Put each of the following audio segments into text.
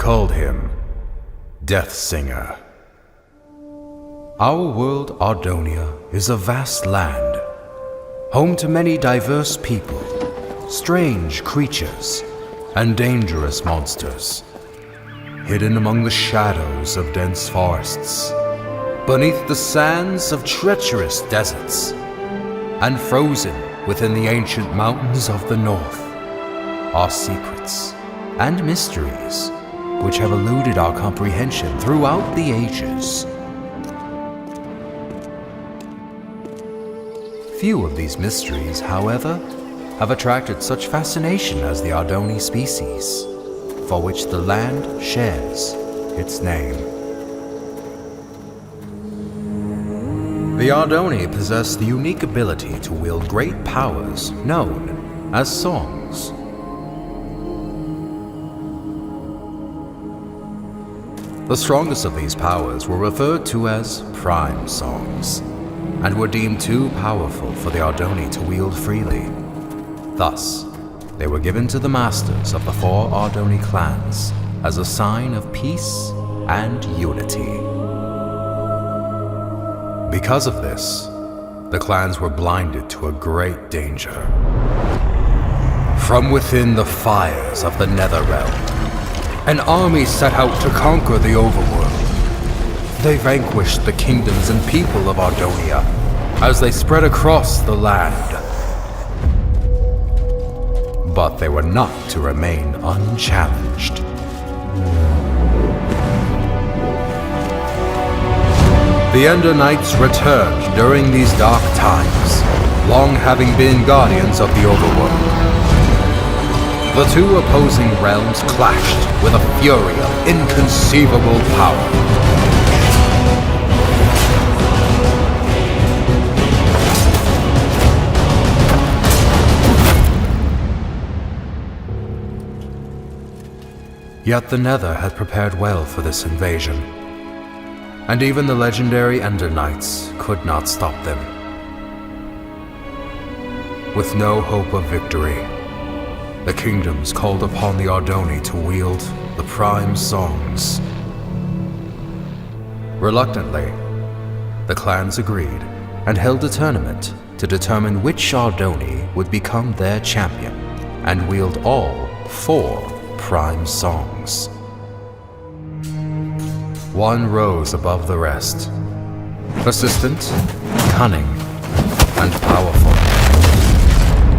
called him Deathsinger. Our world, Ardonia, is a vast land, home to many diverse people, strange creatures, and dangerous monsters, hidden among the shadows of dense forests, beneath the sands of treacherous deserts, and frozen within the ancient mountains of the north, are secrets and mysteries which have eluded our comprehension throughout the ages. Few of these mysteries, however, have attracted such fascination as the Ardoni species, for which the land shares its name. The Ardoni possess the unique ability to wield great powers known as songs. The strongest of these powers were referred to as prime songs, and were deemed too powerful for the Ardoni to wield freely. Thus, they were given to the masters of the 4 Ardoni clans as a sign of peace and unity. Because of this, the clans were blinded to a great danger. From within the fires of the Netherrealm, an army set out to conquer the overworld. They vanquished the kingdoms and people of Ardonia as they spread across the land. But they were not to remain unchallenged. The Ender Knights returned during these dark times, long having been guardians of the overworld. The two opposing realms clashed with a fury of inconceivable power. Yet the Nether had prepared well for this invasion, and even the legendary Ender Knights could not stop them. With no hope of victory, the kingdoms called upon the Ardoni to wield the prime songs. Reluctantly, the clans agreed and held a tournament to determine which Ardoni would become their champion and wield all 4 prime songs. One rose above the rest, persistent, cunning, and powerful.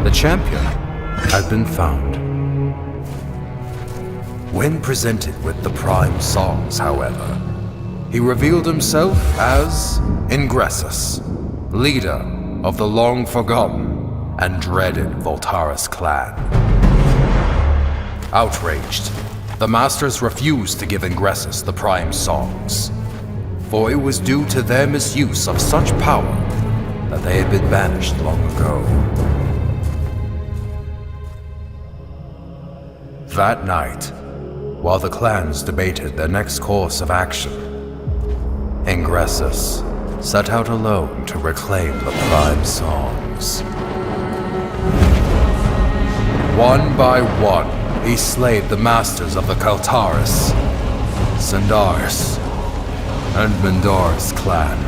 The champion had been found. When presented with the prime songs, however, he revealed himself as Ingressus, leader of the long-forgotten and dreaded Voltaris clan. Outraged, the masters refused to give Ingressus the prime songs, for it was due to their misuse of such power that they had been banished long ago. That night, while the clans debated their next course of action, Ingressus set out alone to reclaim the prime songs. One by one, he slayed the masters of the Kaltaris, Sandaris, and Mendoris clan.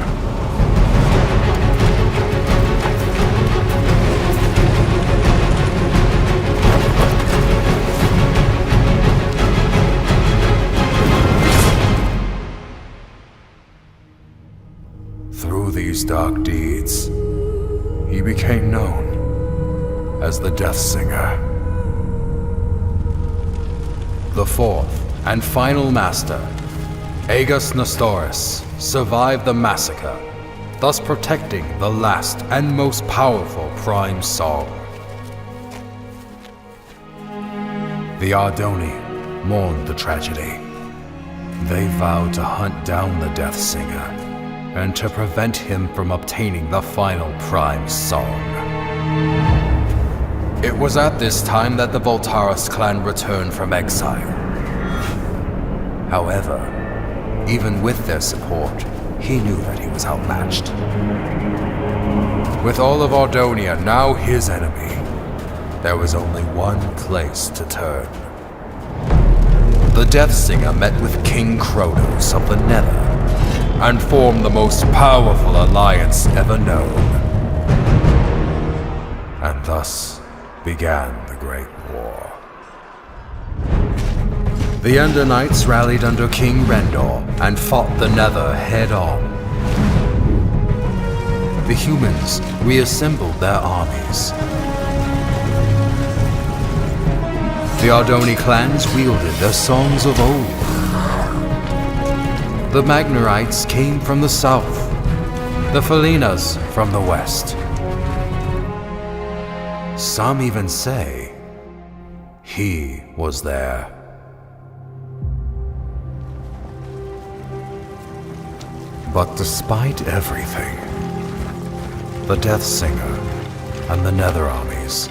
Through these dark deeds, he became known as the Deathsinger. The 4th and final master, Aegis Nestoris, survived the massacre, thus protecting the last and most powerful prime song. The Ardoni mourned the tragedy. They vowed to hunt down the Deathsinger and to prevent him from obtaining the final prime song. It was at this time that the Voltaris clan returned from exile. However, even with their support, he knew that he was outmatched. With all of Ardonia now his enemy, there was only one place to turn. the Death Singer met with King Kronos of the Nether and formed the most powerful alliance ever known. And thus began the Great War. The Ender Knights rallied under King Rendor and fought the Nether head-on. The humans reassembled their armies. The Ardoni clans wielded their songs of old. The Magnerites came from the south, the Felinas from the west. Some even say he was there. But despite everything, the Death Singer and the Nether armies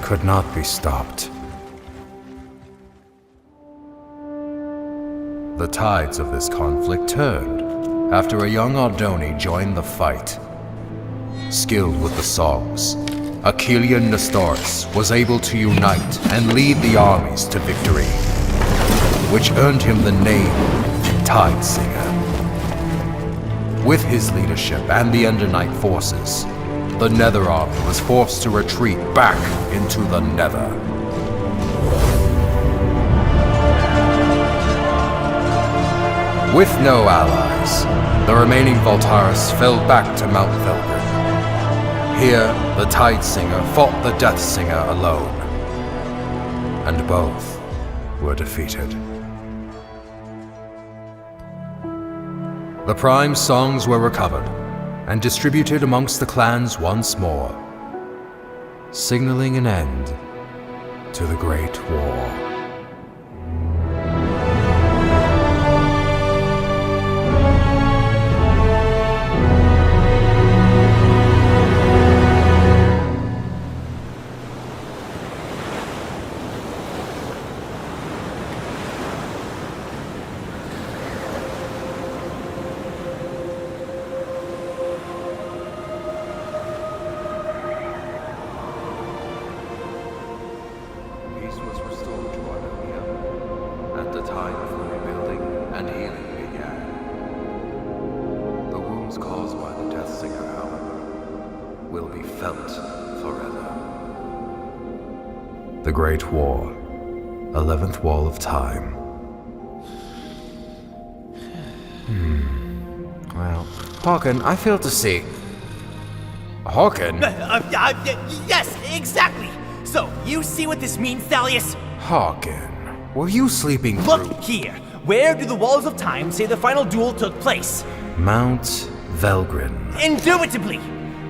could not be stopped. The tides of this conflict turned after a young Ardoni joined the fight. Skilled with the songs, Achillean Nestoris was able to unite and lead the armies to victory, which earned him the name Tide Singer. With his leadership and the Ender Knight forces, the Nether army was forced to retreat back into the Nether. With no allies, the remaining Voltaris fell back to Mount Velgrin. Here, the Tide Singer fought the Death Singer alone, and both were defeated. The Prime songs were recovered and distributed amongst the clans once more, signaling an end to the Great War. The Great War, 11th Wall of Time. Well, Harkon, I fail to see. Harkon? Yes, exactly! So, you see what this means, Thalius? Harkon, were you sleeping through? Look here! Where do the Walls of Time say the final duel took place? Mount Velgrin. Indubitably!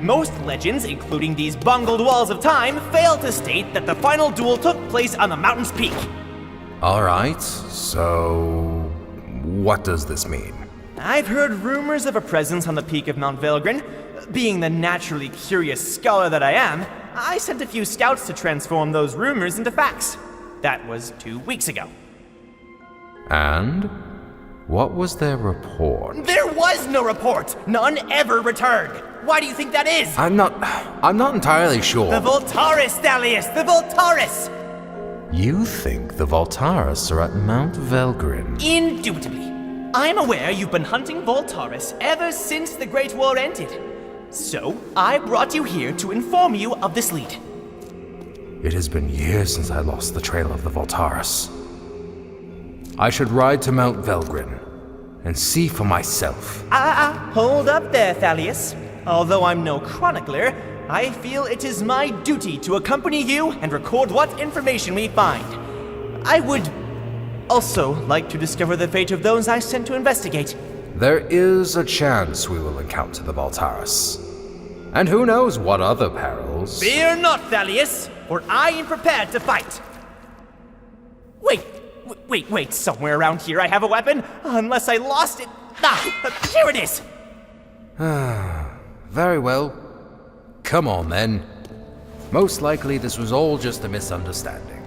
Most legends, including these bungled Walls of Time, fail to state that the final duel took place on the mountain's peak. Alright, so what does this mean? I've heard rumors of a presence on the peak of Mount Velgrin. Being the naturally curious scholar that I am, I sent a few scouts to transform those rumors into facts. That was 2 weeks ago. And what was their report? There was no report! None ever returned! Why do you think that is? I'm not entirely sure. The Voltaris, Thalius! The Voltaris! You think the Voltaris are at Mount Velgrin? Indubitably. I'm aware you've been hunting Voltaris ever since the Great War ended. So, I brought you here to inform you of this lead. It has been years since I lost the trail of the Voltaris. I should ride to Mount Velgrin and see for myself. Hold up there, Thalius. Although I'm no chronicler, I feel it is my duty to accompany you and record what information we find. I would also like to discover the fate of those I sent to investigate. There is a chance we will encounter the Voltaris. And who knows what other perils. Fear not, Thalius, for I am prepared to fight. Wait, somewhere around here I have a weapon, unless I lost it. Here it is! Very well. Come on, then. Most likely this was all just a misunderstanding.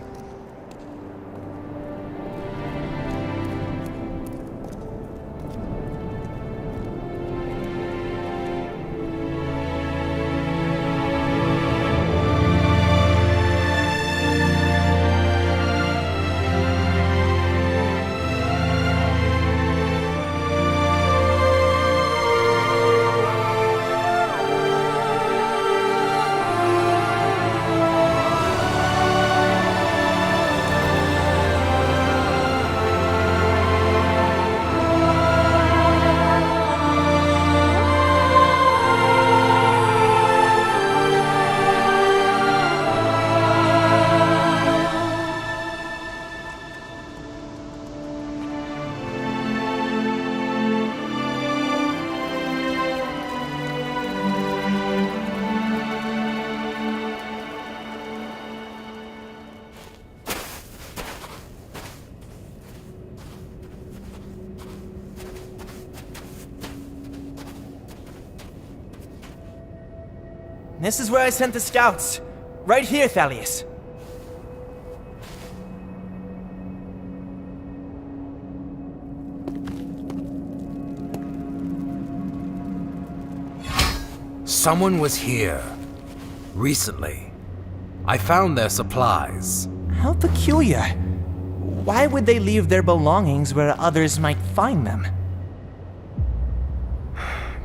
This is where I sent the scouts. Right here, Thalius. Someone was here. Recently. I found their supplies. How peculiar. Why would they leave their belongings where others might find them?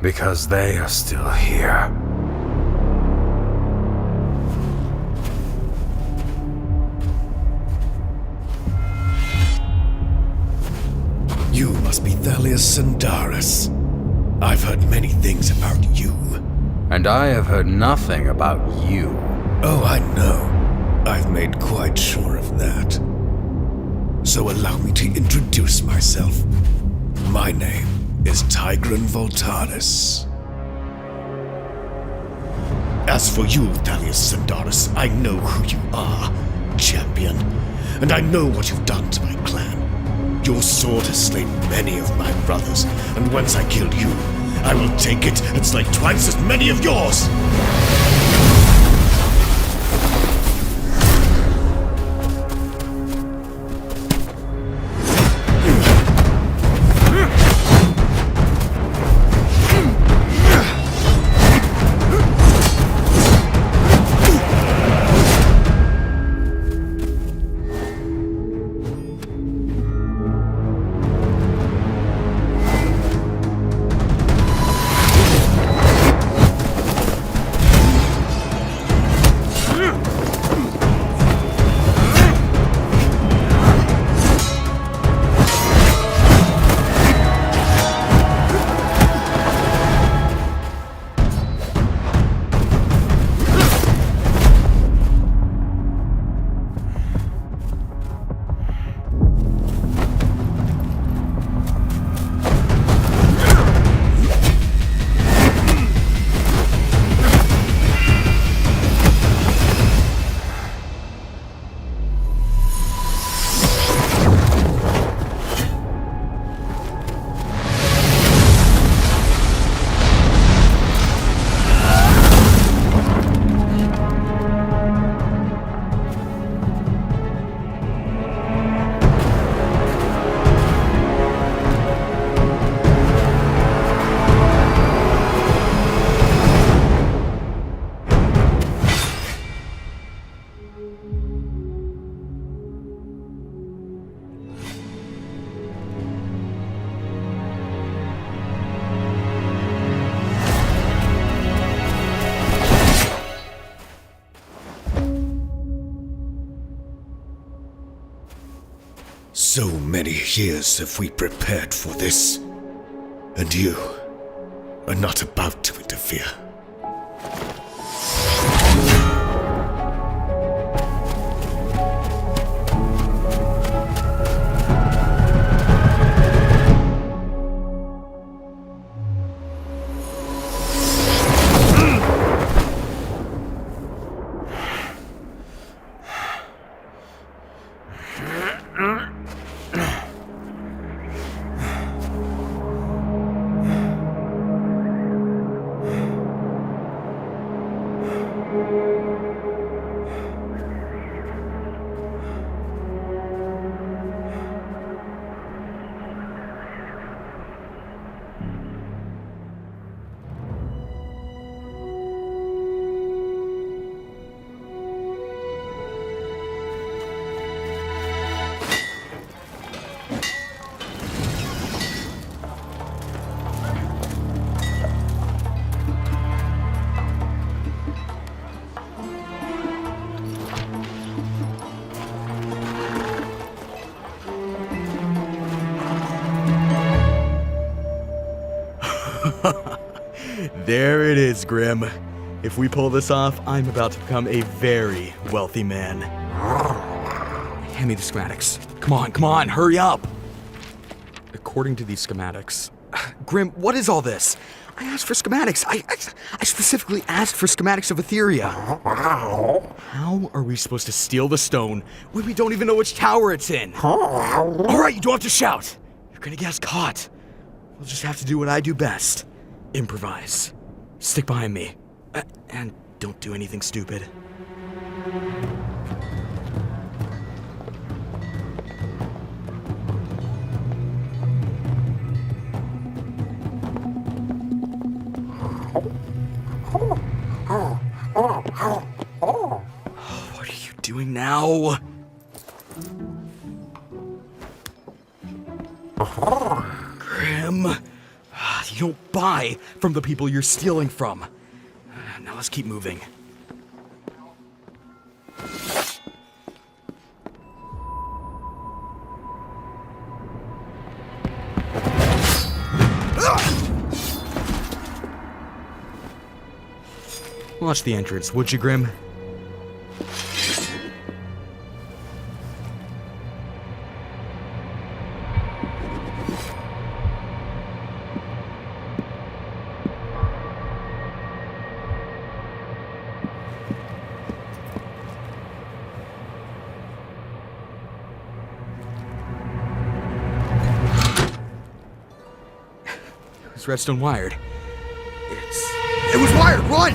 Because they are still here. You must be Thalius Sandaris. I've heard many things about you. And I have heard nothing about you. Oh, I know. I've made quite sure of that. So allow me to introduce myself. My name is Tigran Voltaris. As for you, Thalius Sandaris, I know who you are, champion. And I know what you've done to my clan. Your sword has slain many of my brothers, and once I kill you, I will take it and slay twice as many of yours! So many years have we prepared for this, and you are not about to interfere. There it is, Grim. If we pull this off, I'm about to become a very wealthy man. Hand me the schematics. Come on, hurry up! According to these schematics... Grim, what is all this? I asked for schematics. I specifically asked for schematics of Etheria. How are we supposed to steal the stone when we don't even know which tower it's in? Alright, you don't have to shout! You're gonna get us caught. We'll just have to do what I do best. Improvise. Stick behind me. And don't do anything stupid. What are you doing now? Grim, you don't buy from the people you're stealing from. Now let's keep moving. Watch the entrance, would you, Grim? Is redstone wired? It was wired! Run!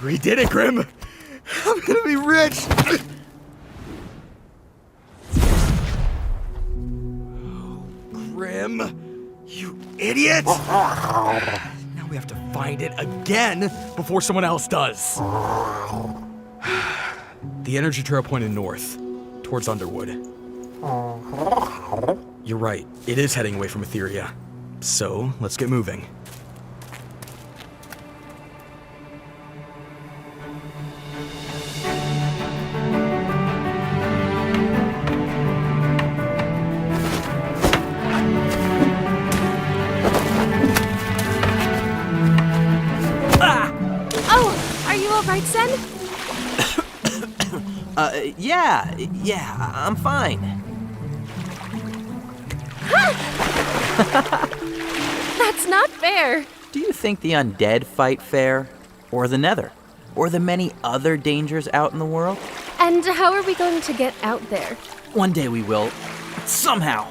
We did it, Grim! I'm gonna be rich! Oh, Grim, you idiot! Now we have to find it again before someone else does. The energy trail pointed north, towards Underwood. You're right, it is heading away from Etheria. So, let's get moving. Right, Sen? Yeah, I'm fine. That's not fair. Do you think the undead fight fair? Or the Nether? Or the many other dangers out in the world? And how are we going to get out there? One day we will. Somehow.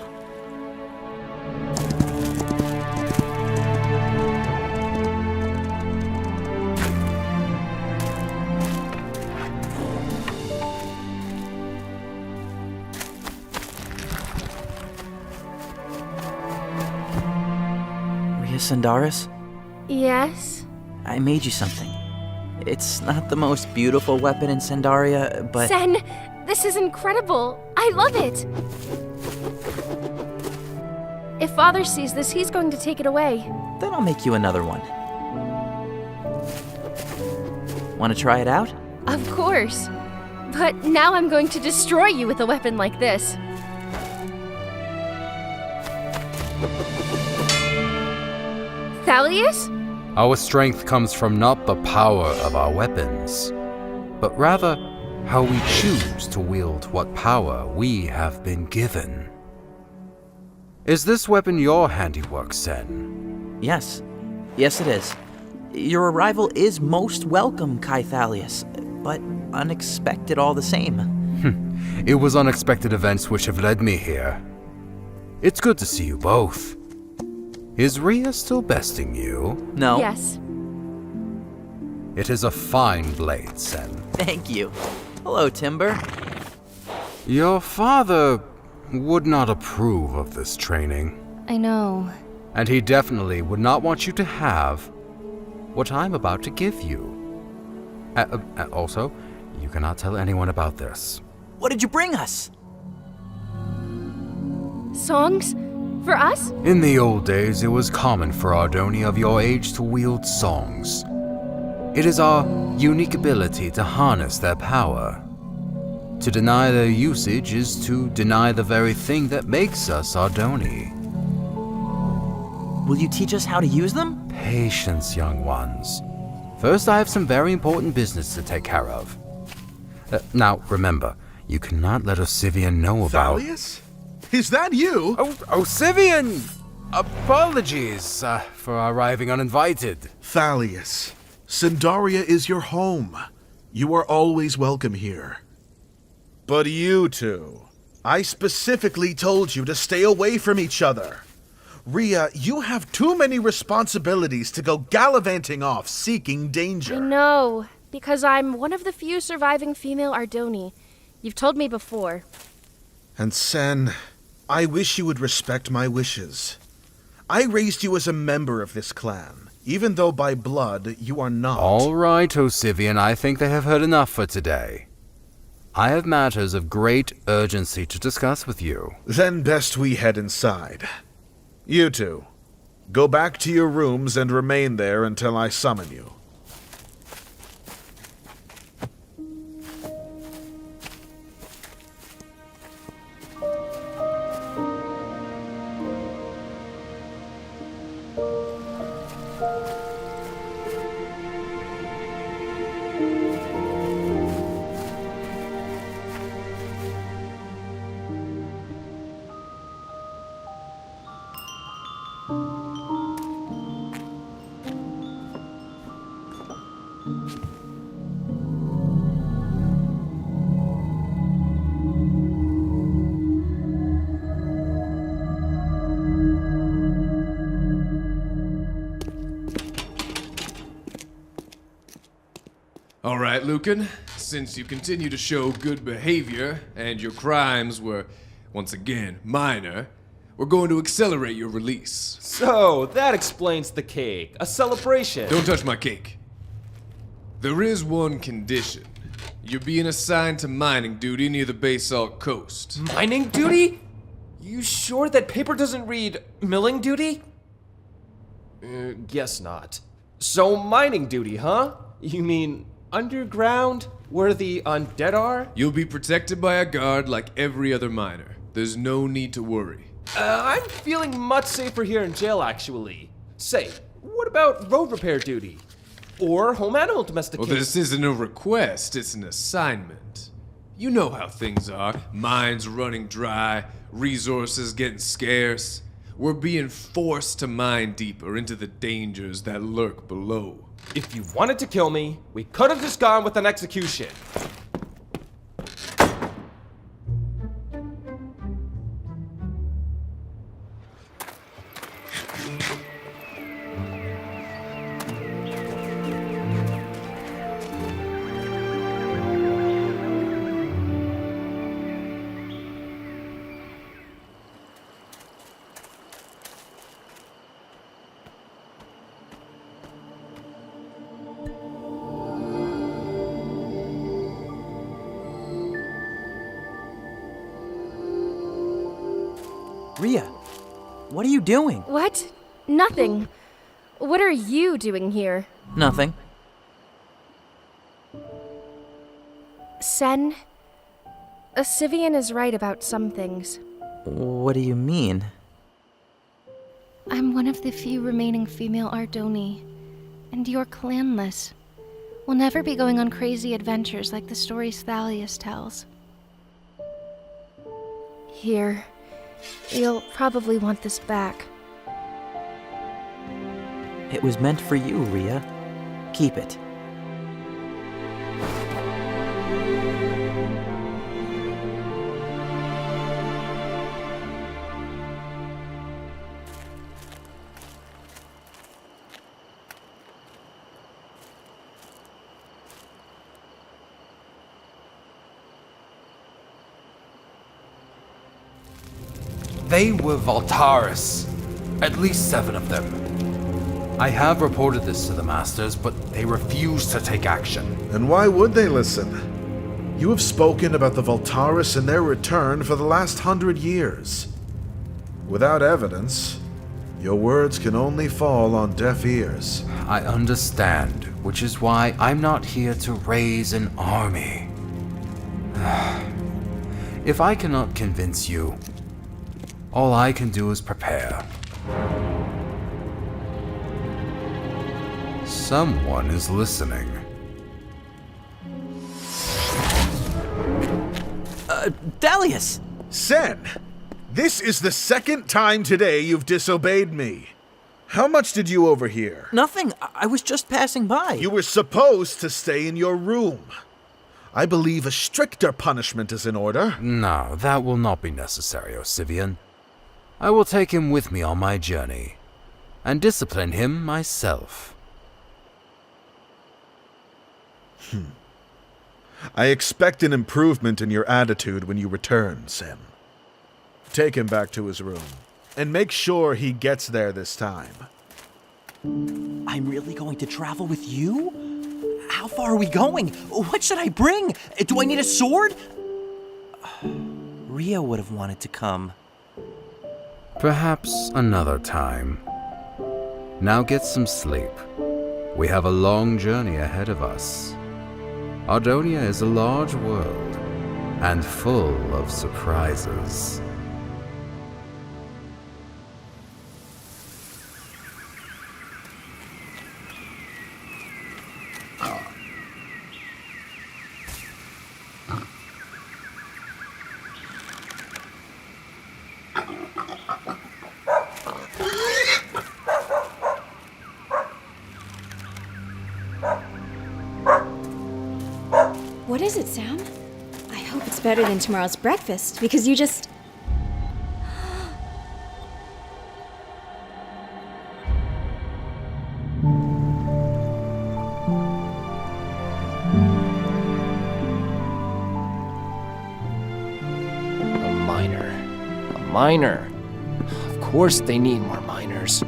Sandaris? Yes? I made you something. It's not the most beautiful weapon in Sandaria, but... Sen, this is incredible. I love it. If Father sees this, he's going to take it away. Then I'll make you another one. Want to try it out? Of course. But now I'm going to destroy you with a weapon like this. Thalius? Our strength comes from not the power of our weapons, but rather how we choose to wield what power we have been given. Is this weapon your handiwork, Sen? Yes. Yes, it is. Your arrival is most welcome, Kai Thalius, but unexpected all the same. It was unexpected events which have led me here. It's good to see you both. Is Rhea still besting you? No. Yes. It is a fine blade, Sen. Thank you. Hello, Timber. Your father would not approve of this training. I know. And he definitely would not want you to have what I'm about to give you. Also, you cannot tell anyone about this. What did you bring us? Songs? For us? In the old days, it was common for Ardoni of your age to wield songs. It is our unique ability to harness their power. To deny their usage is to deny the very thing that makes us Ardoni. Will you teach us how to use them? Patience, young ones. First, I have some very important business to take care of. Now, remember, you cannot let Osivian know about... Thalius? Is that you? Oh, Osivian! Apologies for arriving uninvited. Thalius, Sindaria is your home. You are always welcome here. But you two, I specifically told you to stay away from each other. Rhea, you have too many responsibilities to go gallivanting off seeking danger. I know, because I'm one of the few surviving female Ardoni. You've told me before. And Sen, I wish you would respect my wishes. I raised you as a member of this clan, even though by blood you are not. All right, Osivian, I think they have heard enough for today. I have matters of great urgency to discuss with you. Then best we head inside. You two, go back to your rooms and remain there until I summon you. All right, Lucan, since you continue to show good behavior and your crimes were, once again, minor, we're going to accelerate your release. So, that explains the cake. A celebration. Don't touch my cake. There is one condition. You're being assigned to mining duty near the Basalt Coast. Mining duty? You sure that paper doesn't read milling duty? Guess not. So, mining duty, huh? You mean underground, where the undead are? You'll be protected by a guard like every other miner. There's no need to worry. I'm feeling much safer here in jail, actually. Say, what about road repair duty? Or home animal domestication? Well, this isn't a request, it's an assignment. You know how things are. Mines running dry, resources getting scarce. We're being forced to mine deeper into the dangers that lurk below. If you wanted to kill me, we could have just gone with an execution. Rhea, what are you doing? What? Nothing. What are you doing here? Nothing. Sen, Osivian is right about some things. What do you mean? I'm one of the few remaining female Ardoni, and you're clanless. We'll never be going on crazy adventures like the stories Thalius tells. Here. You'll probably want this back. It was meant for you, Rhea. Keep it. They were Voltaris. At least 7 of them. I have reported this to the Masters, but they refuse to take action. And why would they listen? You have spoken about the Voltaris and their return for the last 100 years. Without evidence, your words can only fall on deaf ears. I understand, which is why I'm not here to raise an army. If I cannot convince you, all I can do is prepare. Someone is listening. Thalius! Sen, this is the second time today you've disobeyed me. How much did you overhear? Nothing. I was just passing by. You were supposed to stay in your room. I believe a stricter punishment is in order. No, that will not be necessary, Osivian. I will take him with me on my journey, and discipline him myself. I expect an improvement in your attitude when you return, Sen. Take him back to his room, and make sure he gets there this time. I'm really going to travel with you? How far are we going? What should I bring? Do I need a sword? Ria would have wanted to come. Perhaps another time. Now get some sleep. We have a long journey ahead of us. Ardonia is a large world, and full of surprises. What is it, Sam? I hope it's better than tomorrow's breakfast, because you just... A miner. A miner. Of course they need more miners.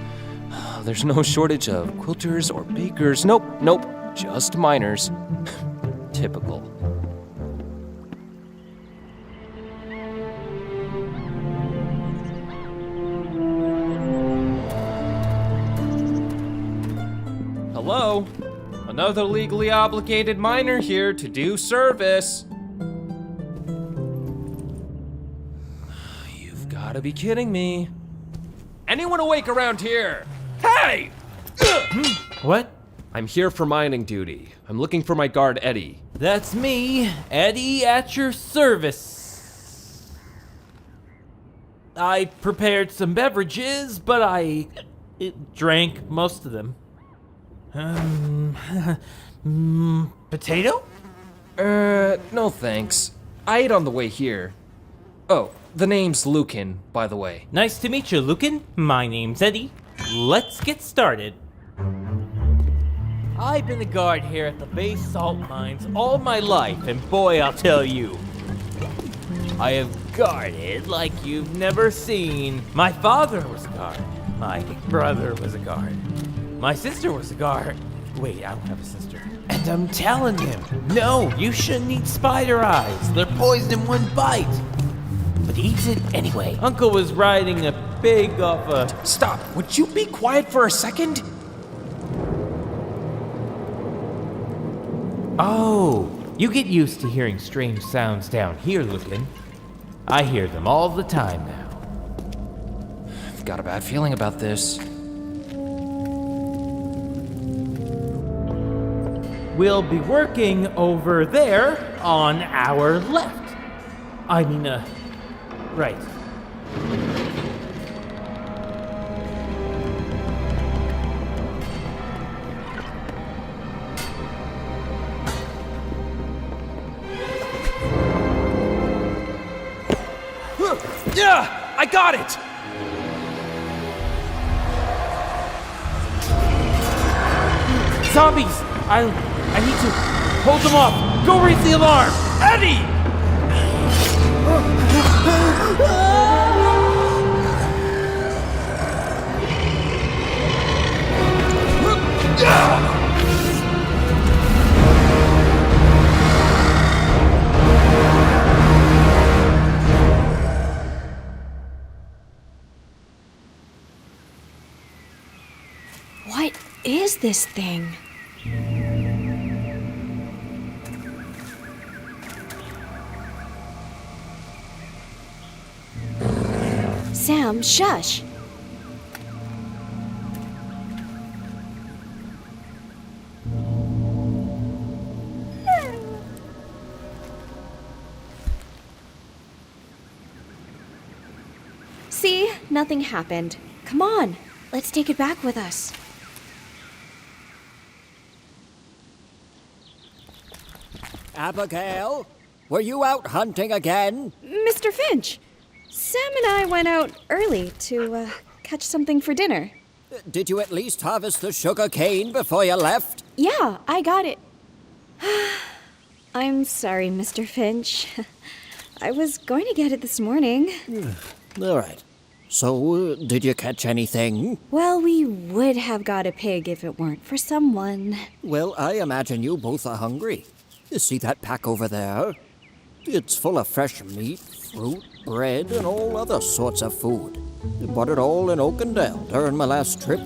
There's no shortage of quilters or bakers. Nope, just miners. Typical. Hello? Another legally obligated miner here to do service. You've gotta be kidding me. Anyone awake around here? Hey! What? I'm here for mining duty. I'm looking for my guard, Eddie. That's me, Eddie, at your service. I prepared some beverages, but I drank most of them. Potato? No thanks. I ate on the way here. Oh, the name's Lucan, by the way. Nice to meet you, Lucan. My name's Eddie. Let's get started. I've been a guard here at the base salt mines all my life, and boy, I'll tell you, I have guarded like you've never seen. My father was a guard. My brother was a guard. My sister was a guard. Wait, I don't have a sister. And I'm telling him, no, you shouldn't eat spider eyes. They're poisoned in one bite. But he eats it anyway. Uncle was riding a pig off a... Stop! Would you be quiet for a second? Oh, you get used to hearing strange sounds down here, Lucan. I hear them all the time now. I've got a bad feeling about this. We'll be working over there on our left. I mean, right. Yeah, I got it! Zombies! I need to hold them off. Go raise the alarm. Eddie! What is this thing? Sam, shush! nothing happened. Come on, let's take it back with us. Abigail, were you out hunting again? Mr. Finch, Sam and I went out early to catch something for dinner. Did you at least harvest the sugar cane before you left? Yeah, I got it. I'm sorry, Mr. Finch. I was going to get it this morning. All right. So, did you catch anything? Well, we would have got a pig if it weren't for someone. Well, I imagine you both are hungry. You see that pack over there? It's full of fresh meat, fruit, bread, and all other sorts of food. Bought it all in Oakendale during my last trip.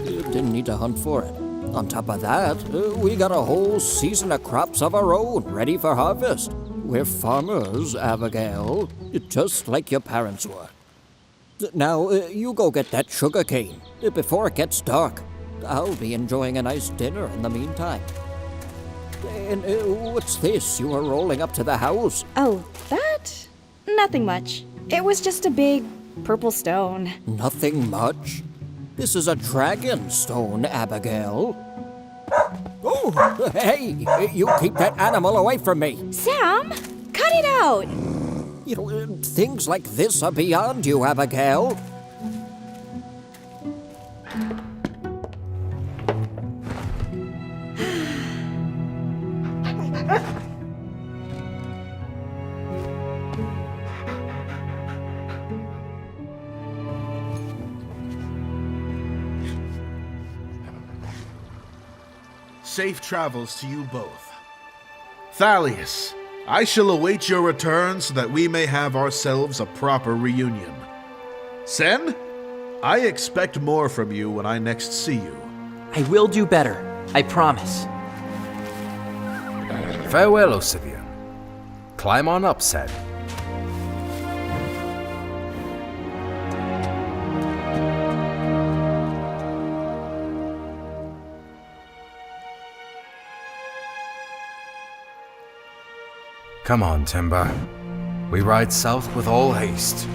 Didn't need to hunt for it. On top of that, we got a whole season of crops of our own ready for harvest. We're farmers, Abigail, just like your parents were. Now, you go get that sugar cane before it gets dark. I'll be enjoying a nice dinner in the meantime. And what's this you are rolling up to the house? Oh, that? Nothing much. It was just a big purple stone. Nothing much? This is a dragon stone, Abigail. Oh, hey, you keep that animal away from me. Sam, cut it out. You know, things like this are beyond you, Abigail. Safe travels to you both. Thalius, I shall await your return so that we may have ourselves a proper reunion. Sen, I expect more from you when I next see you. I will do better. I promise. Farewell, Osivian. Climb on up, Sen. Come on, Timber. We ride south with all haste.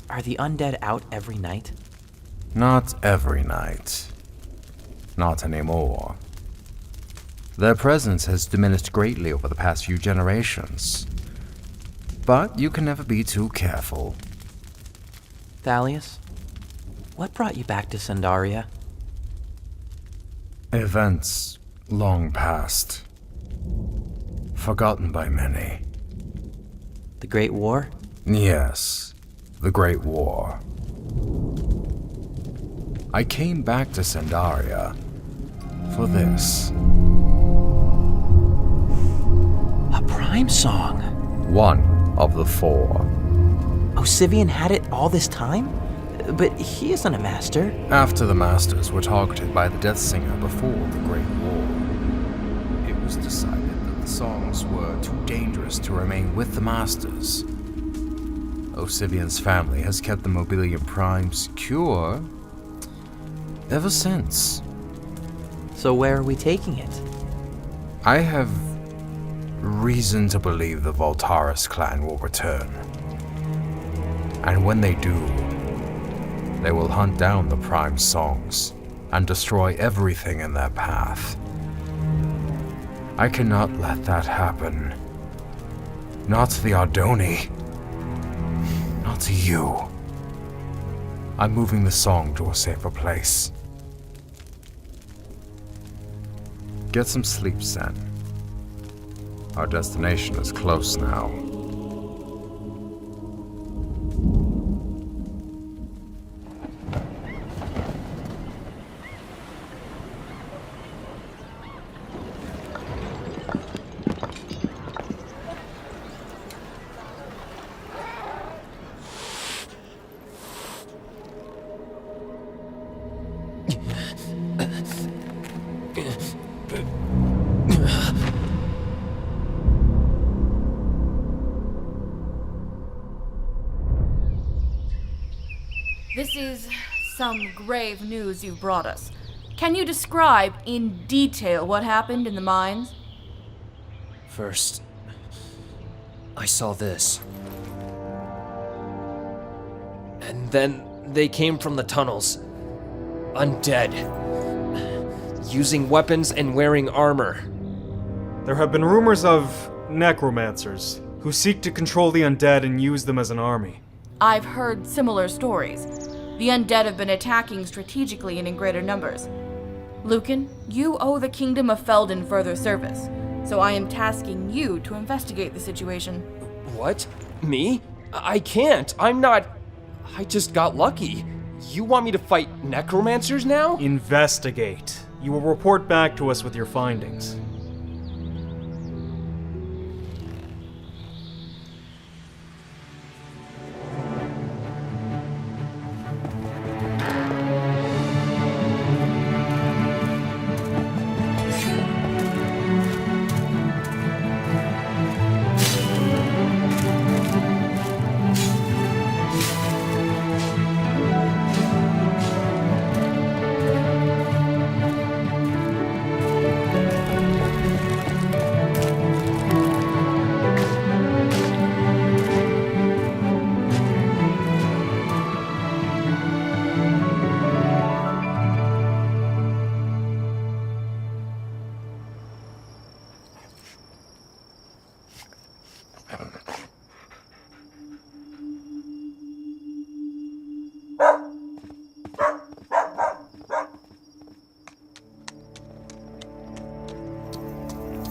Are the undead out every night? Not every night. Not anymore. Their presence has diminished greatly over the past few generations. But you can never be too careful. Thalius, what brought you back to Sandaria? Events long past. Forgotten by many. The Great War? Yes, the Great War. I came back to Sandaria for this. A Prime song? One of the four. Osivian had it all this time? But he isn't a master. After the Masters were targeted by the Death Singer before the Great War, it was decided that the songs were too dangerous to remain with the Masters. Osivian's family has kept the Mobilian Prime secure ever since. So where are we taking it? I have reason to believe the Voltaris clan will return. And when they do, they will hunt down the Prime songs and destroy everything in their path. I cannot let that happen. Not to the Ardoni. Not to you. I'm moving the song to a safer place. Get some sleep, Sen. Our destination is close now. This is some grave news you've brought us. Can you describe in detail what happened in the mines? First, I saw this. And then they came from the tunnels. Undead. Using weapons and wearing armor. There have been rumors of necromancers who seek to control the undead and use them as an army. I've heard similar stories. The undead have been attacking strategically and in greater numbers. Lucan, you owe the Kingdom of Felden further service, so I am tasking you to investigate the situation. What? Me? I can't. I'm not... I just got lucky. You want me to fight necromancers now? Investigate. You will report back to us with your findings.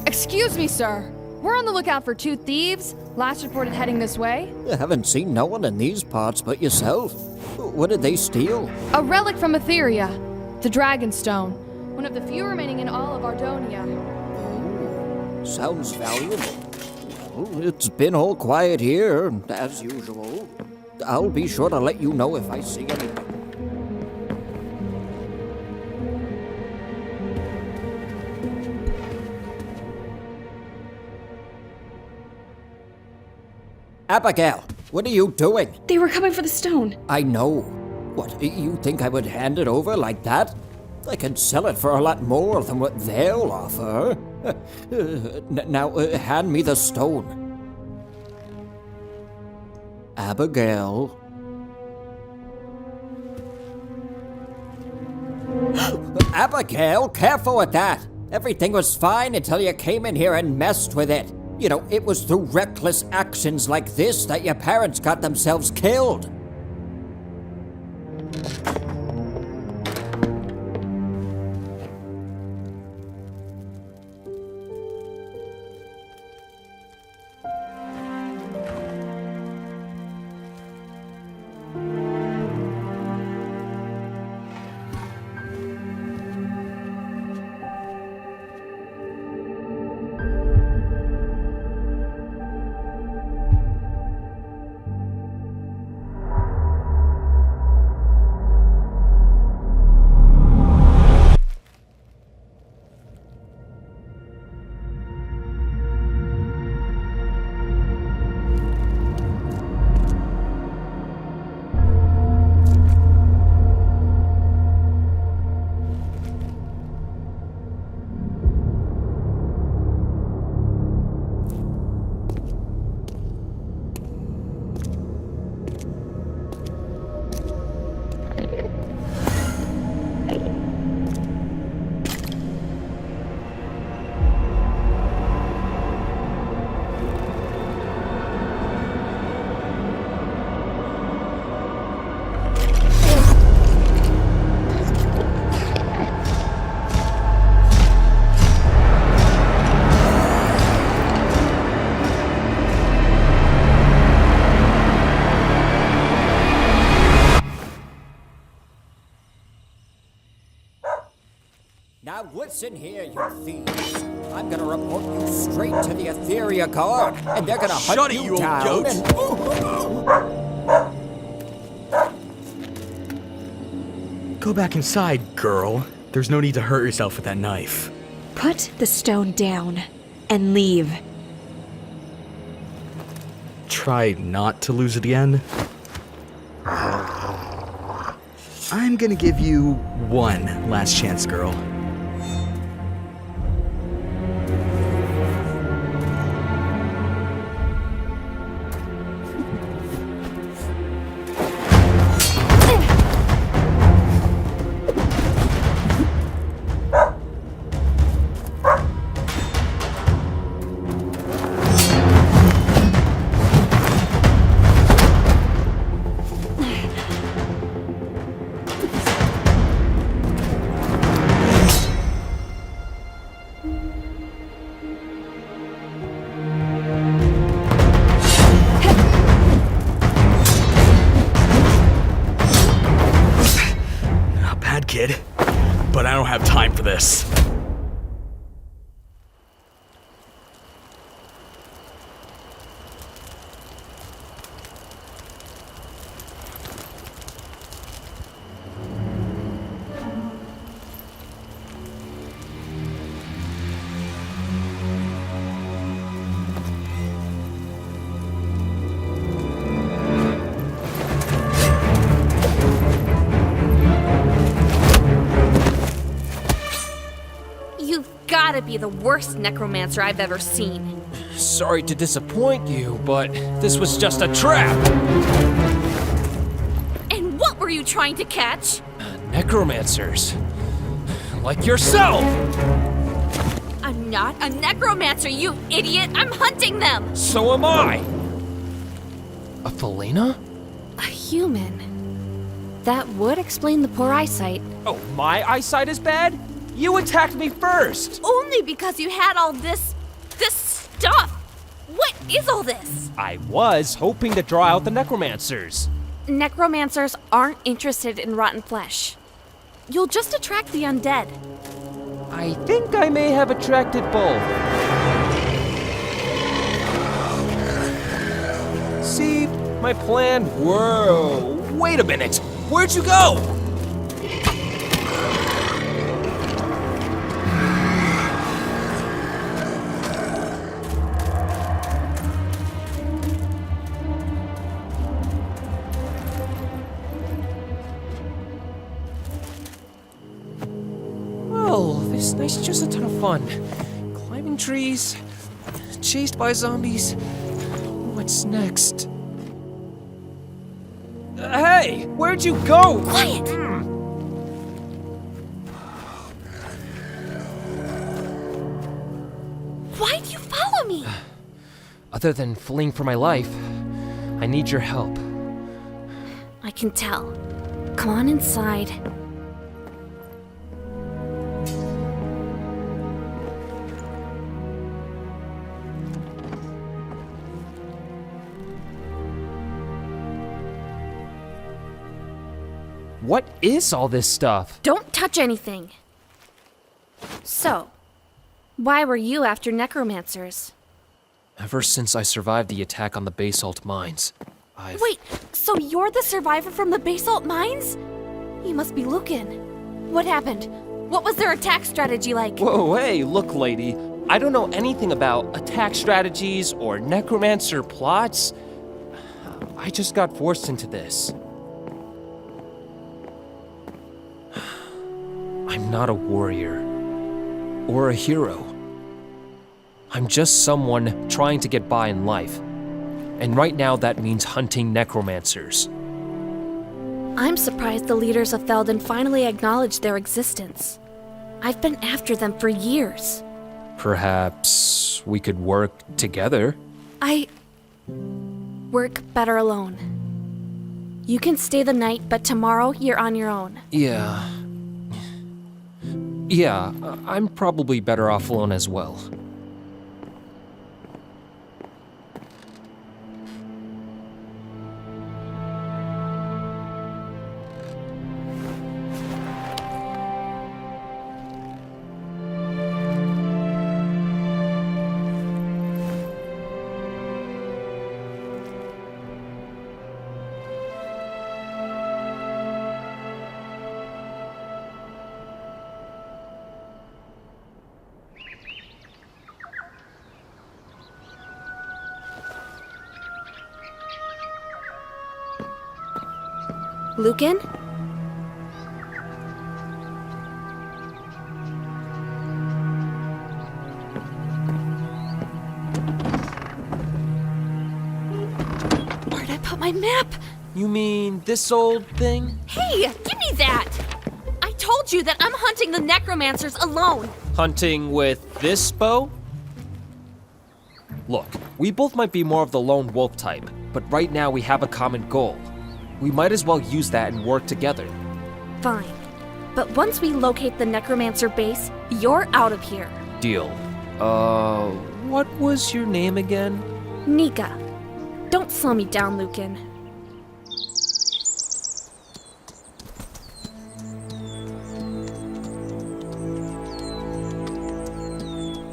Excuse me, sir. We're on the lookout for 2 thieves. Last reported heading this way. I haven't seen no one in these parts but yourself. What did they steal? A relic from Etheria. The Dragonstone. One of the few remaining in all of Ardonia. Sounds valuable. Well, it's been all quiet here, as usual. I'll be sure to let you know if I see anything. Abigail, what are you doing? They were coming for the stone. I know. What, you think I would hand it over like that? I can sell it for a lot more than what they'll offer. Now, hand me the stone. Abigail. Abigail, careful with that. Everything was fine until you came in here and messed with it. You know, it was through reckless actions like this that your parents got themselves killed. Now listen here, you thieves. I'm gonna report you straight to the Etheria Guard, and they're gonna hunt Shut it, you you old down goat. and... Go back inside, girl. There's no need to hurt yourself with that knife. Put the stone down and leave. Try not to lose it again. I'm gonna give you one last chance, girl. Kid, but I don't have time for this. Gotta be the worst necromancer I've ever seen. Sorry to disappoint you, but this was just a trap. And what were you trying to catch? Necromancers. Like yourself! I'm not a necromancer, you idiot! I'm hunting them! So am I! A Felina? A human. That would explain the poor eyesight. Oh, my eyesight is bad? You attacked me first! Only because you had all this stuff! What is all this? I was hoping to draw out the necromancers. Necromancers aren't interested in rotten flesh. You'll just attract the undead. I think I may have attracted both. See, my plan... Whoa, wait a minute! Where'd you go? This night's just a ton of fun. Climbing trees, chased by zombies. What's next? Hey, where'd you go? Quiet! Why'd you follow me? Other than fleeing for my life, I need your help. I can tell. Come on inside. What is all this stuff? Don't touch anything. So, why were you after necromancers? Ever since I survived the attack on the basalt mines, I've... Wait, so you're the survivor from the basalt mines? You must be Lucan. What happened? What was their attack strategy like? Whoa, hey, look, lady. I don't know anything about attack strategies or necromancer plots. I just got forced into this. I'm not a warrior or a hero. I'm just someone trying to get by in life. And right now that means hunting necromancers. I'm surprised the leaders of Felden finally acknowledged their existence. I've been after them for years. Perhaps we could work together? I work better alone. You can stay the night, but tomorrow you're on your own. Yeah, I'm probably better off alone as well. Lucan? Where'd I put my map? You mean this old thing? Hey, give me that! I told you that I'm hunting the necromancers alone. Hunting with this bow? Look, we both might be more of the lone wolf type, but right now we have a common goal. We might as well use that and work together. Fine. But once we locate the necromancer base, you're out of here. Deal. What was your name again? Nika. Don't slow me down, Lucan.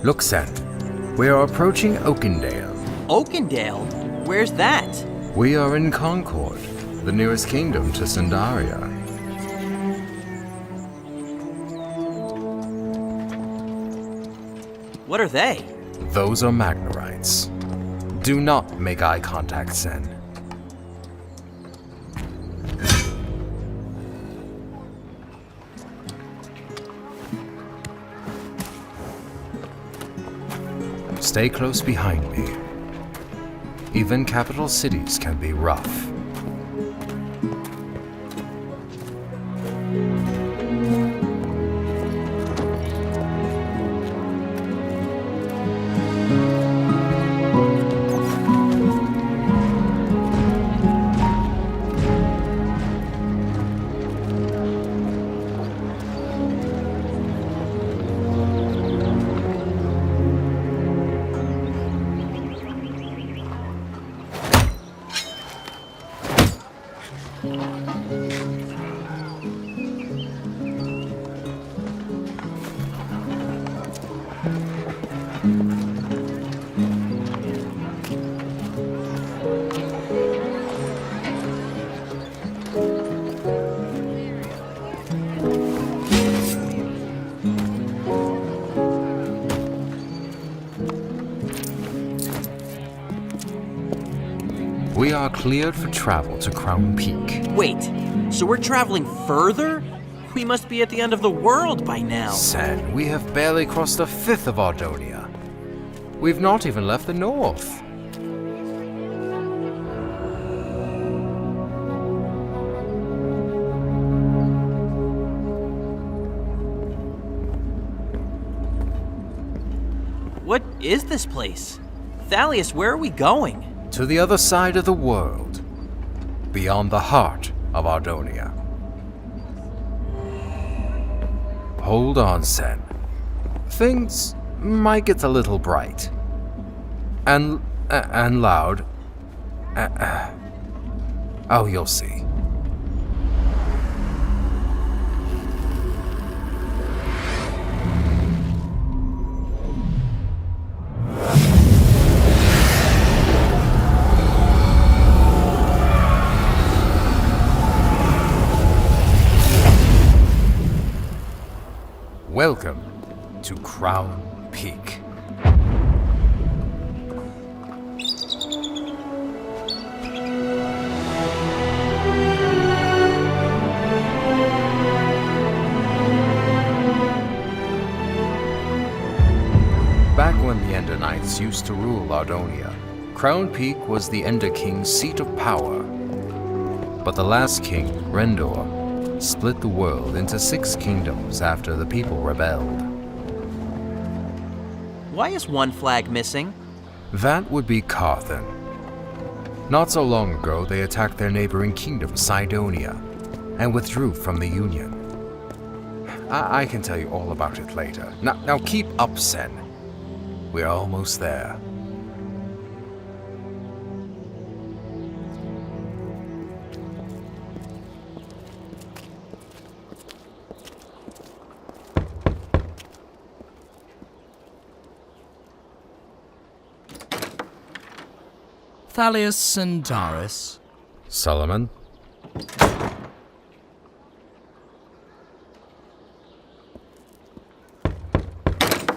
Look, Sen. We are approaching Oakendale. Oakendale? Where's that? We are in Concord, the nearest kingdom to Sandaria. What are they? Those are Magnarites. Do not make eye contact, Sen. Stay close behind me. Even capital cities can be rough. We are cleared for travel to Crown Peak. Wait, so we're traveling further? We must be at the end of the world by now. Sen, we have barely crossed a fifth of Ardonia. We've not even left the north. What is this place? Thalius, where are we going? To the other side of the world, beyond the heart of Ardonia. Hold on, Sen. Things might get a little bright. And loud. Oh, you'll see. Welcome to Crown Peak. Back when the Ender Knights used to rule Ardonia, Crown Peak was the Ender King's seat of power. But the last king, Rendor, split the world into 6 kingdoms after the people rebelled. Why is one flag missing? That would be Carthan. Not so long ago, they attacked their neighboring kingdom, Cydonia, and withdrew from the Union. I can tell you all about it later. Now keep up, Sen. We're almost there. Thalius and Doris. Solomon?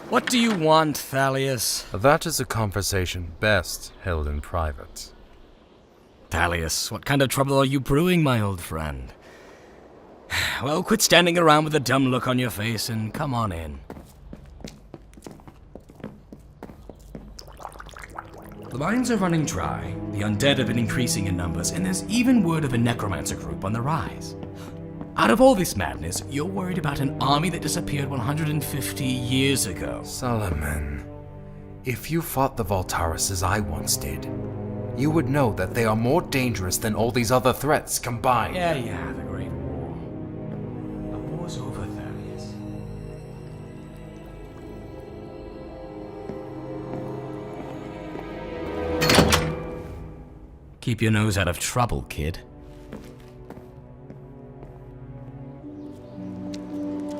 What do you want, Thalius? That is a conversation best held in private. Thalius, what kind of trouble are you brewing, my old friend? Well, quit standing around with a dumb look on your face and come on in. The mines are running dry, the undead have been increasing in numbers, and there's even word of a necromancer group on the rise. Out of all this madness, you're worried about an army that disappeared 150 years ago. Solomon, if you fought the Voltaris as I once did, you would know that they are more dangerous than all these other threats combined. Yeah, the Great War. The war's over, Thalius. Keep your nose out of trouble, kid.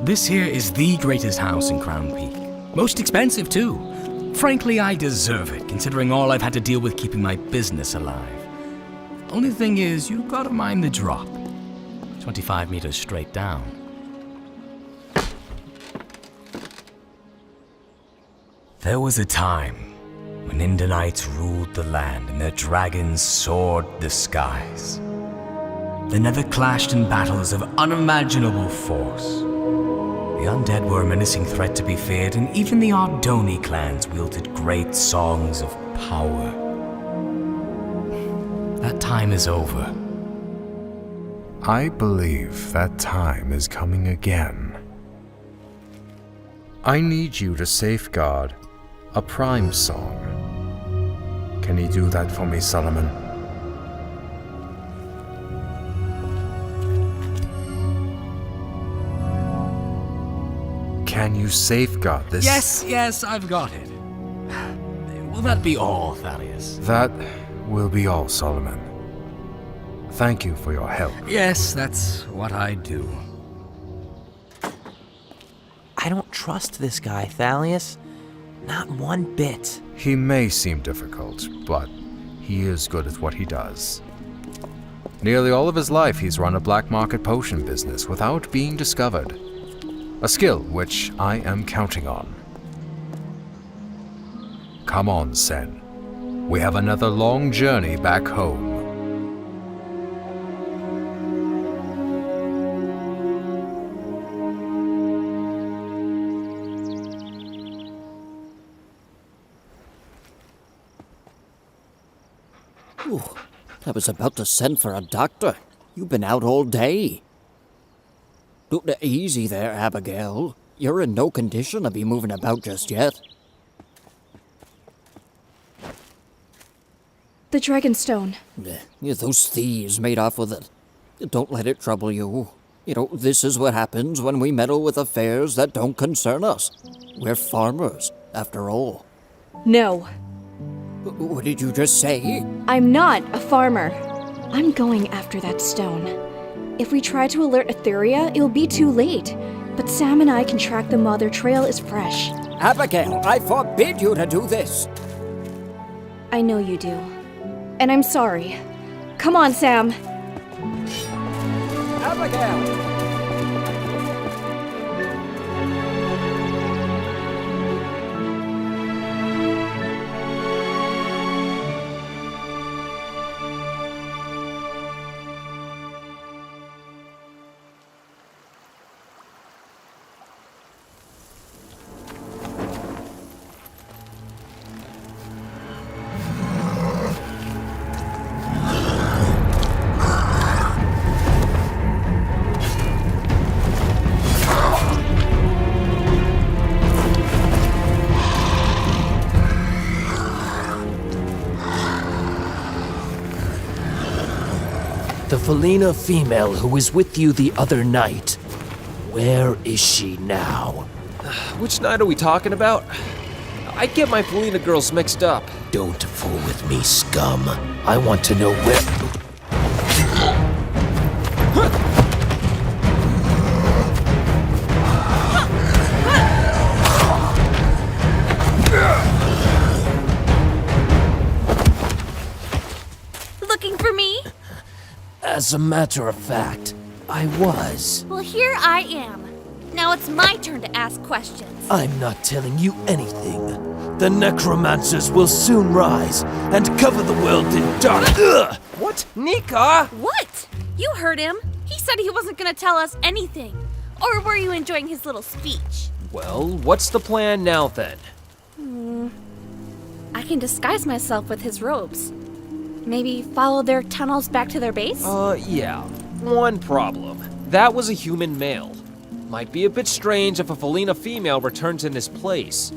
This here is the greatest house in Crown Peak. Most expensive, too. Frankly, I deserve it, considering all I've had to deal with keeping my business alive. Only thing is, you gotta mind the drop. 25 meters straight down. There was a time when Indanites ruled the land and their dragons soared the skies. The Nether clashed in battles of unimaginable force. The undead were a menacing threat to be feared, and even the Ardoni clans wielded great songs of power. That time is over. I believe that time is coming again. I need you to safeguard a prime song. Can you do that for me, Solomon? Can you safeguard this? Yes, I've got it. Will that be all, Thalius? That will be all, Solomon. Thank you for your help. Yes, that's what I do. I don't trust this guy, Thalius. Not one bit. He may seem difficult, but he is good at what he does. Nearly all of his life he's run a black market potion business without being discovered. A skill which I am counting on. Come on, Sen. We have another long journey back home. Ooh, I was about to send for a doctor. You've been out all day. Easy there, Abigail. You're in no condition to be moving about just yet. The Dragonstone. Those thieves made off with it. Don't let it trouble you. You know, this is what happens when we meddle with affairs that don't concern us. We're farmers, after all. No. What did you just say? I'm not a farmer. I'm going after that stone. If we try to alert Etheria, it'll be too late. But Sam and I can track them while their trail is fresh. Abigail, I forbid you to do this! I know you do. And I'm sorry. Come on, Sam. Abigail! The Felina female who was with you the other night. Where is she now? Which night are we talking about? I get my Felina girls mixed up. Don't fool with me, scum. I want to know where... Looking for me? As a matter of fact, I was. Well, here I am. Now it's my turn to ask questions. I'm not telling you anything. The necromancers will soon rise and cover the world in dark. Ugh! What? Nika? What? You heard him. He said he wasn't gonna tell us anything. Or were you enjoying his little speech? Well, what's the plan now then? I can disguise myself with his robes. Maybe follow their tunnels back to their base? Yeah. One problem. That was a human male. Might be a bit strange if a Felina female returns in his place.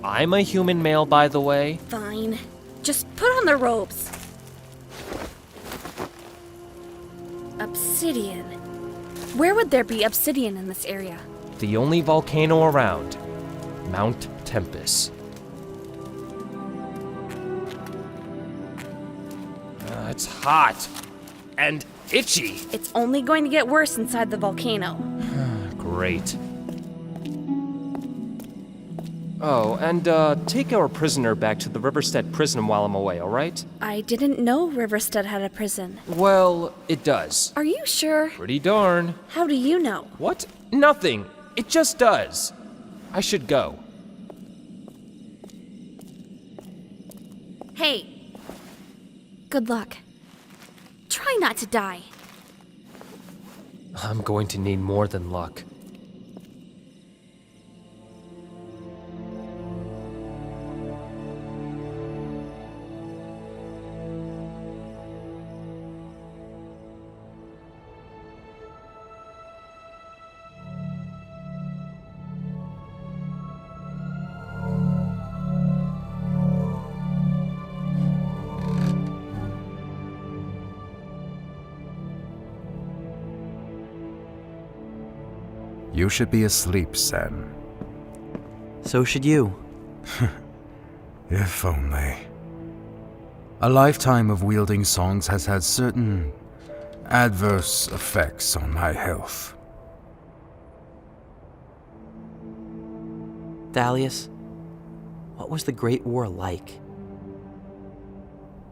I'm a human male, by the way. Fine. Just put on the robes. Obsidian. Where would there be obsidian in this area? The only volcano around. Mount Tempest. It's hot. And itchy. It's only going to get worse inside the volcano. Great. Oh, and take our prisoner back to the Riverstead prison while I'm away, alright? I didn't know Riverstead had a prison. Well, it does. Are you sure? Pretty darn. How do you know? What? Nothing. It just does. I should go. Hey. Good luck. Try not to die. I'm going to need more than luck. You should be asleep, Sen. So should you. If only. A lifetime of wielding songs has had certain adverse effects on my health. Thalius, what was the Great War like?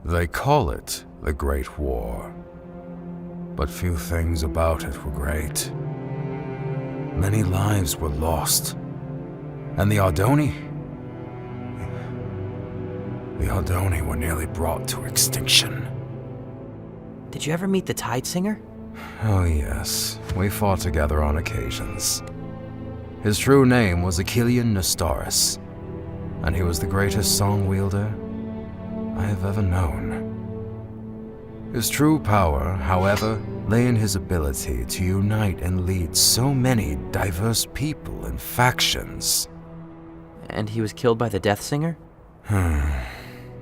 They call it the Great War, but few things about it were great. Many lives were lost, and the Ardoni were nearly brought to extinction. Did you ever meet the Tide Singer? Oh yes, we fought together on occasions. His true name was Achillean Nestoris, and he was the greatest song wielder I have ever known. His true power, however, lay in his ability to unite and lead so many diverse people and factions. And he was killed by the Death Singer?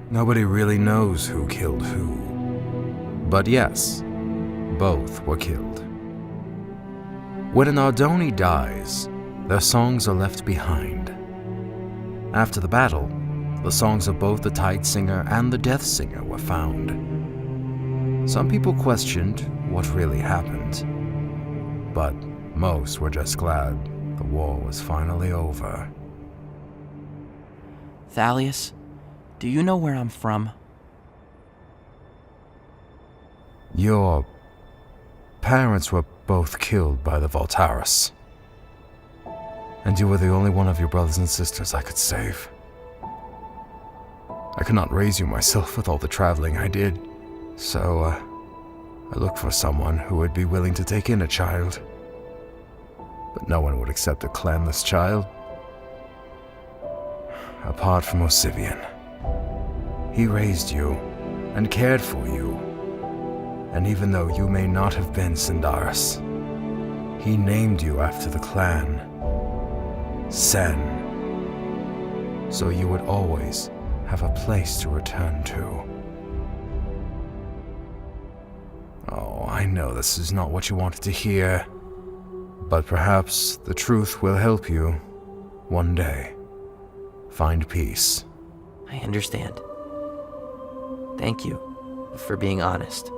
Nobody really knows who killed who. But yes, both were killed. When an Ardoni dies, their songs are left behind. After the battle, the songs of both the Tide Singer and the Death Singer were found. Some people questioned what really happened, but most were just glad the war was finally over. Thalius, do you know where I'm from? Your parents were both killed by the Voltaris, and you were the only one of your brothers and sisters I could save. I could not raise you myself with all the traveling I did, so I looked for someone who would be willing to take in a child. But no one would accept a clanless child. Apart from Osivian. He raised you and cared for you. And even though you may not have been Sindaris, he named you after the clan, Sen. So you would always have a place to return to. Oh, I know this is not what you wanted to hear, but perhaps the truth will help you one day find peace. I understand. Thank you for being honest.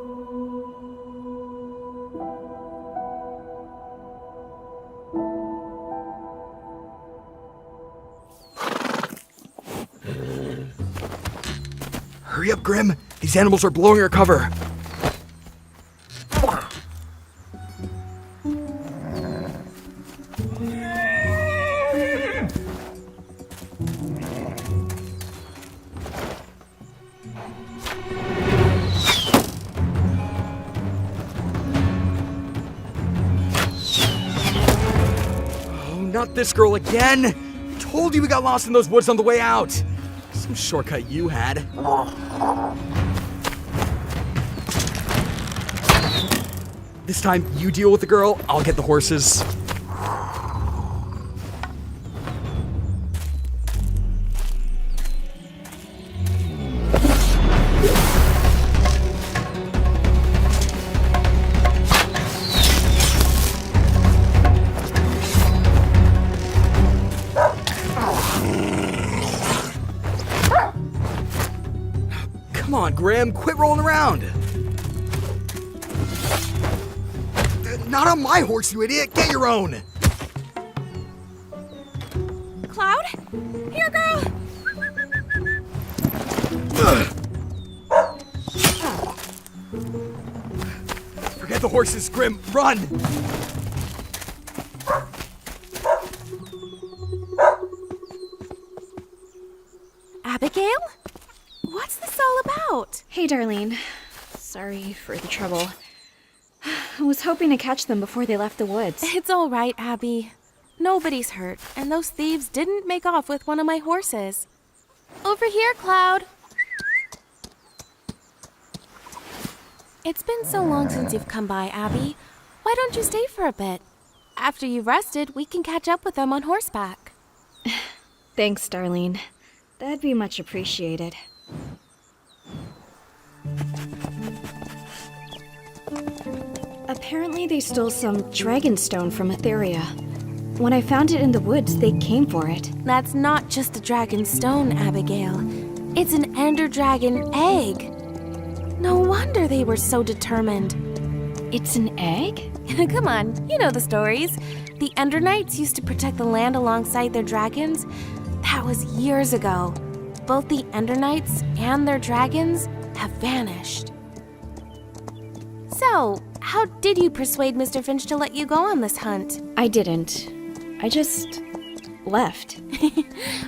Hurry up, Grim! These animals are blowing our cover! not this girl again! Told you we got lost in those woods on the way out! Some shortcut you had. This time, you deal with the girl, I'll get the horses. Come on, Grim, quit rolling around! Not on my horse, you idiot! Get your own! Cloud? Here, girl! Forget the horses, Grim! Run! Abigail? What's this all about? Hey, Darlene. Sorry for the trouble. I was hoping to catch them before they left the woods. It's all right, Abby. Nobody's hurt, and those thieves didn't make off with one of my horses. Over here, Cloud. It's been so long since you've come by, Abby. Why don't you stay for a bit? After you've rested, we can catch up with them on horseback. Thanks, Darlene. That'd be much appreciated. Apparently they stole some dragonstone from Etheria. When I found it in the woods, they came for it. That's not just a dragon stone, Abigail. It's an ender dragon egg. No wonder they were so determined. It's an egg? Come on, you know the stories. The Ender Knights used to protect the land alongside their dragons. That was years ago. Both the Ender Knights and their dragons have vanished. So, how did you persuade Mr. Finch to let you go on this hunt? I didn't. I just left.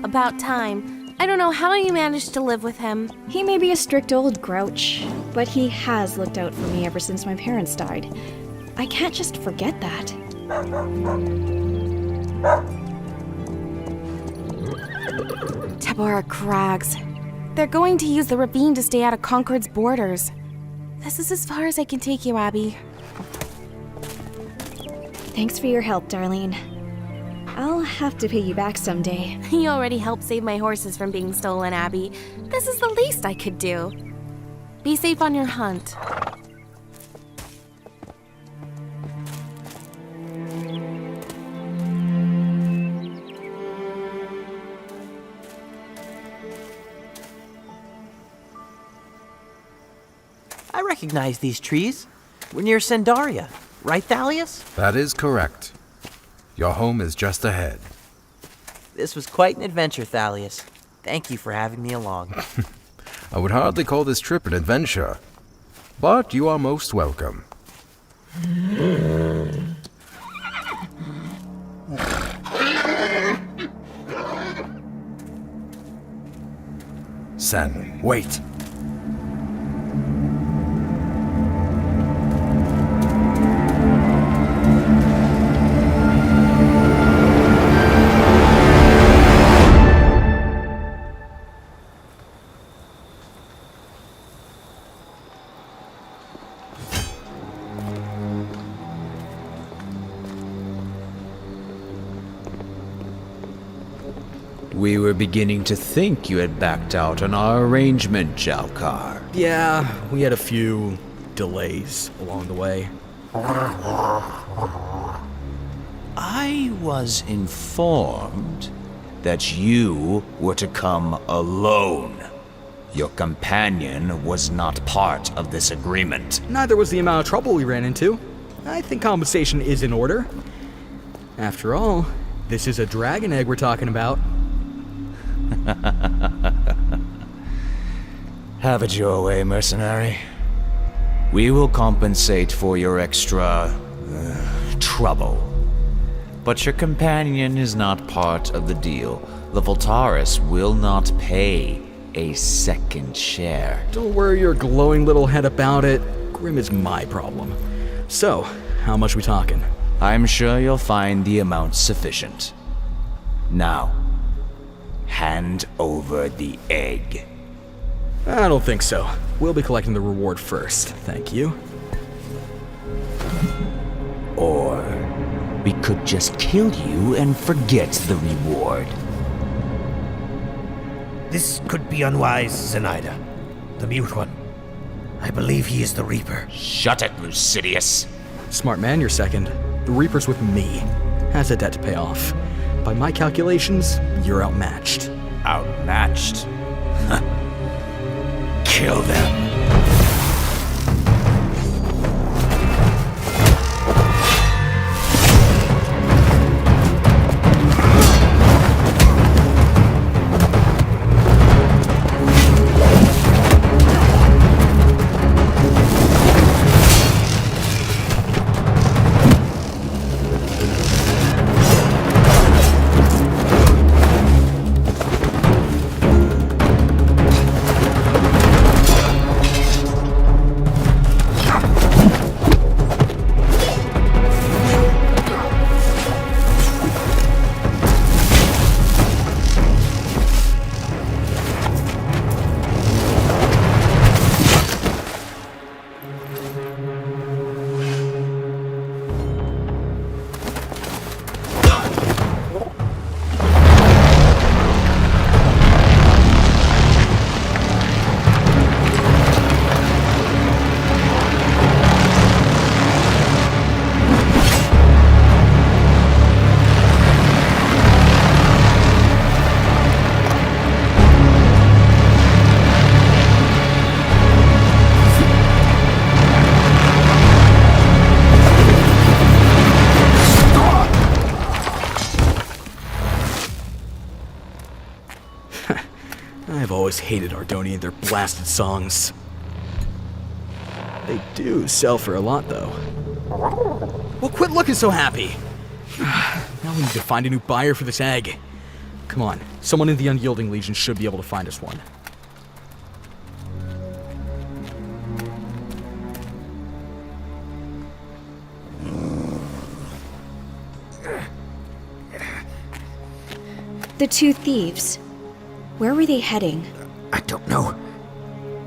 About time. I don't know how you managed to live with him. He may be a strict old grouch, but he has looked out for me ever since my parents died. I can't just forget that. Tabora Crags. They're going to use the ravine to stay out of Concord's borders. This is as far as I can take you, Abby. Thanks for your help, Darlene. I'll have to pay you back someday. You already helped save my horses from being stolen, Abby. This is the least I could do. Be safe on your hunt. I recognize these trees. We're near Sendaria, right, Thalius? That is correct. Your home is just ahead. This was quite an adventure, Thalius. Thank you for having me along. I would hardly call this trip an adventure, but you are most welcome. Sen, wait. We were beginning to think you had backed out on our arrangement, Jalkar. Yeah, we had a few delays along the way. I was informed that you were to come alone. Your companion was not part of this agreement. Neither was the amount of trouble we ran into. I think compensation is in order. After all, this is a dragon egg we're talking about. Have it your way, mercenary. We will compensate for your extra trouble. But your companion is not part of the deal. The Voltaris will not pay a second share. Don't worry your glowing little head about it. Grim is my problem. So, how much we talking? I'm sure you'll find the amount sufficient. Now, hand over the egg. I don't think so. We'll be collecting the reward first, thank you. Or we could just kill you and forget the reward. This could be unwise, Zenaida. The Mute One. I believe he is the Reaper. Shut it, Lucidius. Smart man, you're second. The Reaper's with me. Has a debt to pay off. By my calculations, you're outmatched. Outmatched? Kill them. I've always hated Ardoni and their blasted songs. They do sell for a lot, though. Well, quit looking so happy! Now we need to find a new buyer for this egg. Come on, someone in the Unyielding Legion should be able to find us one. The two thieves. Where were they heading? I don't know.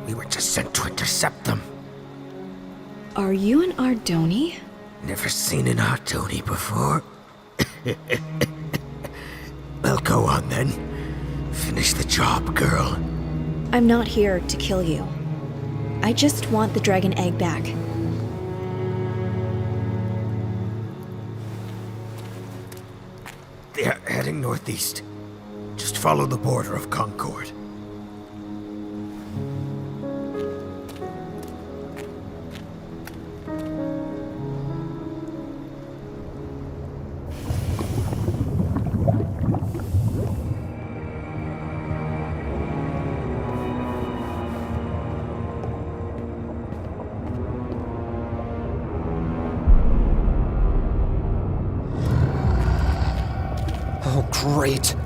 We were just sent to intercept them. Are you an Ardoni? Never seen an Ardoni before. Well, go on then. Finish the job, girl. I'm not here to kill you. I just want the dragon egg back. They're heading northeast. Just follow the border of Concord. Oh, great.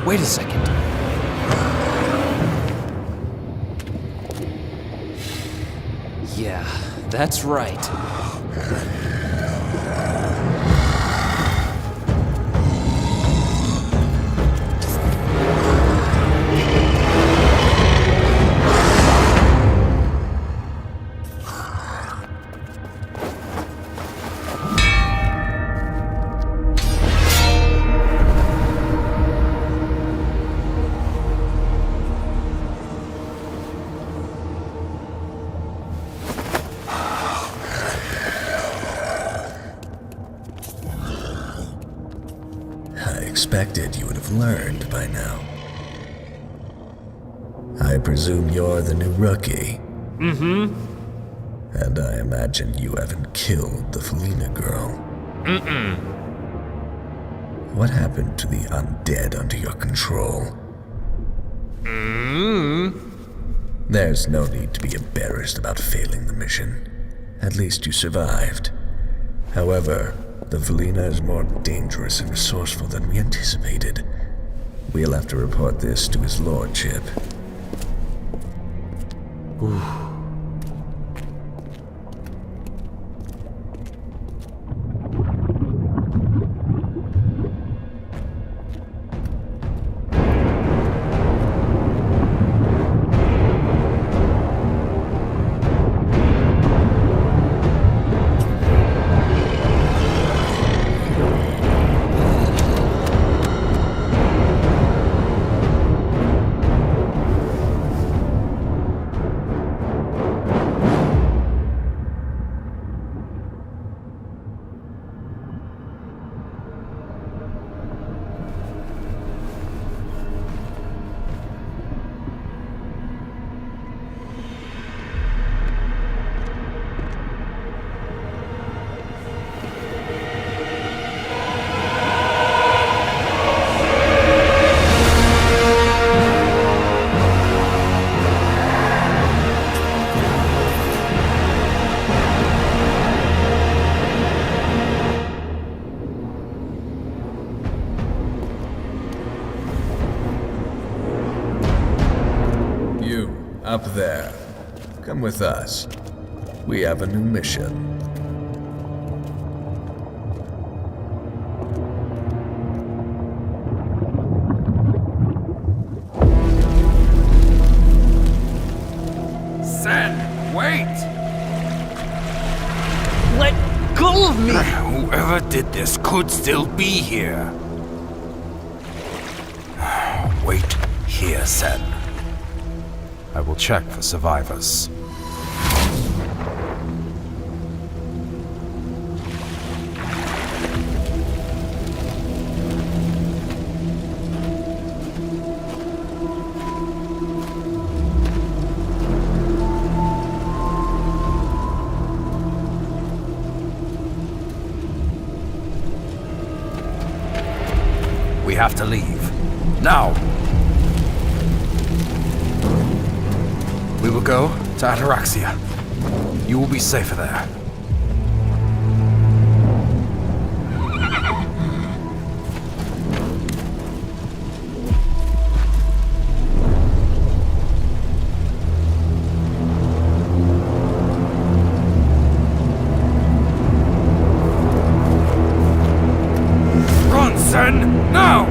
Wait a second. Yeah, that's right. Expected you would have learned by now. I presume you're the new rookie. Mm-hmm. And I imagine you haven't killed the Felina girl. Mm-mm. What happened to the undead under your control? There's no need to be embarrassed about failing the mission. At least you survived. However, the Felina is more dangerous and resourceful than we anticipated. We'll have to report this to his lordship. Ooh, Up there. Come with us. We have a new mission. Sen, wait! Let go of me! Whoever did this could still be here. Wait here, Sen. I will check for survivors. We have to leave. Now! We will go to Ataraxia. You will be safer there. Run, Sen! Now!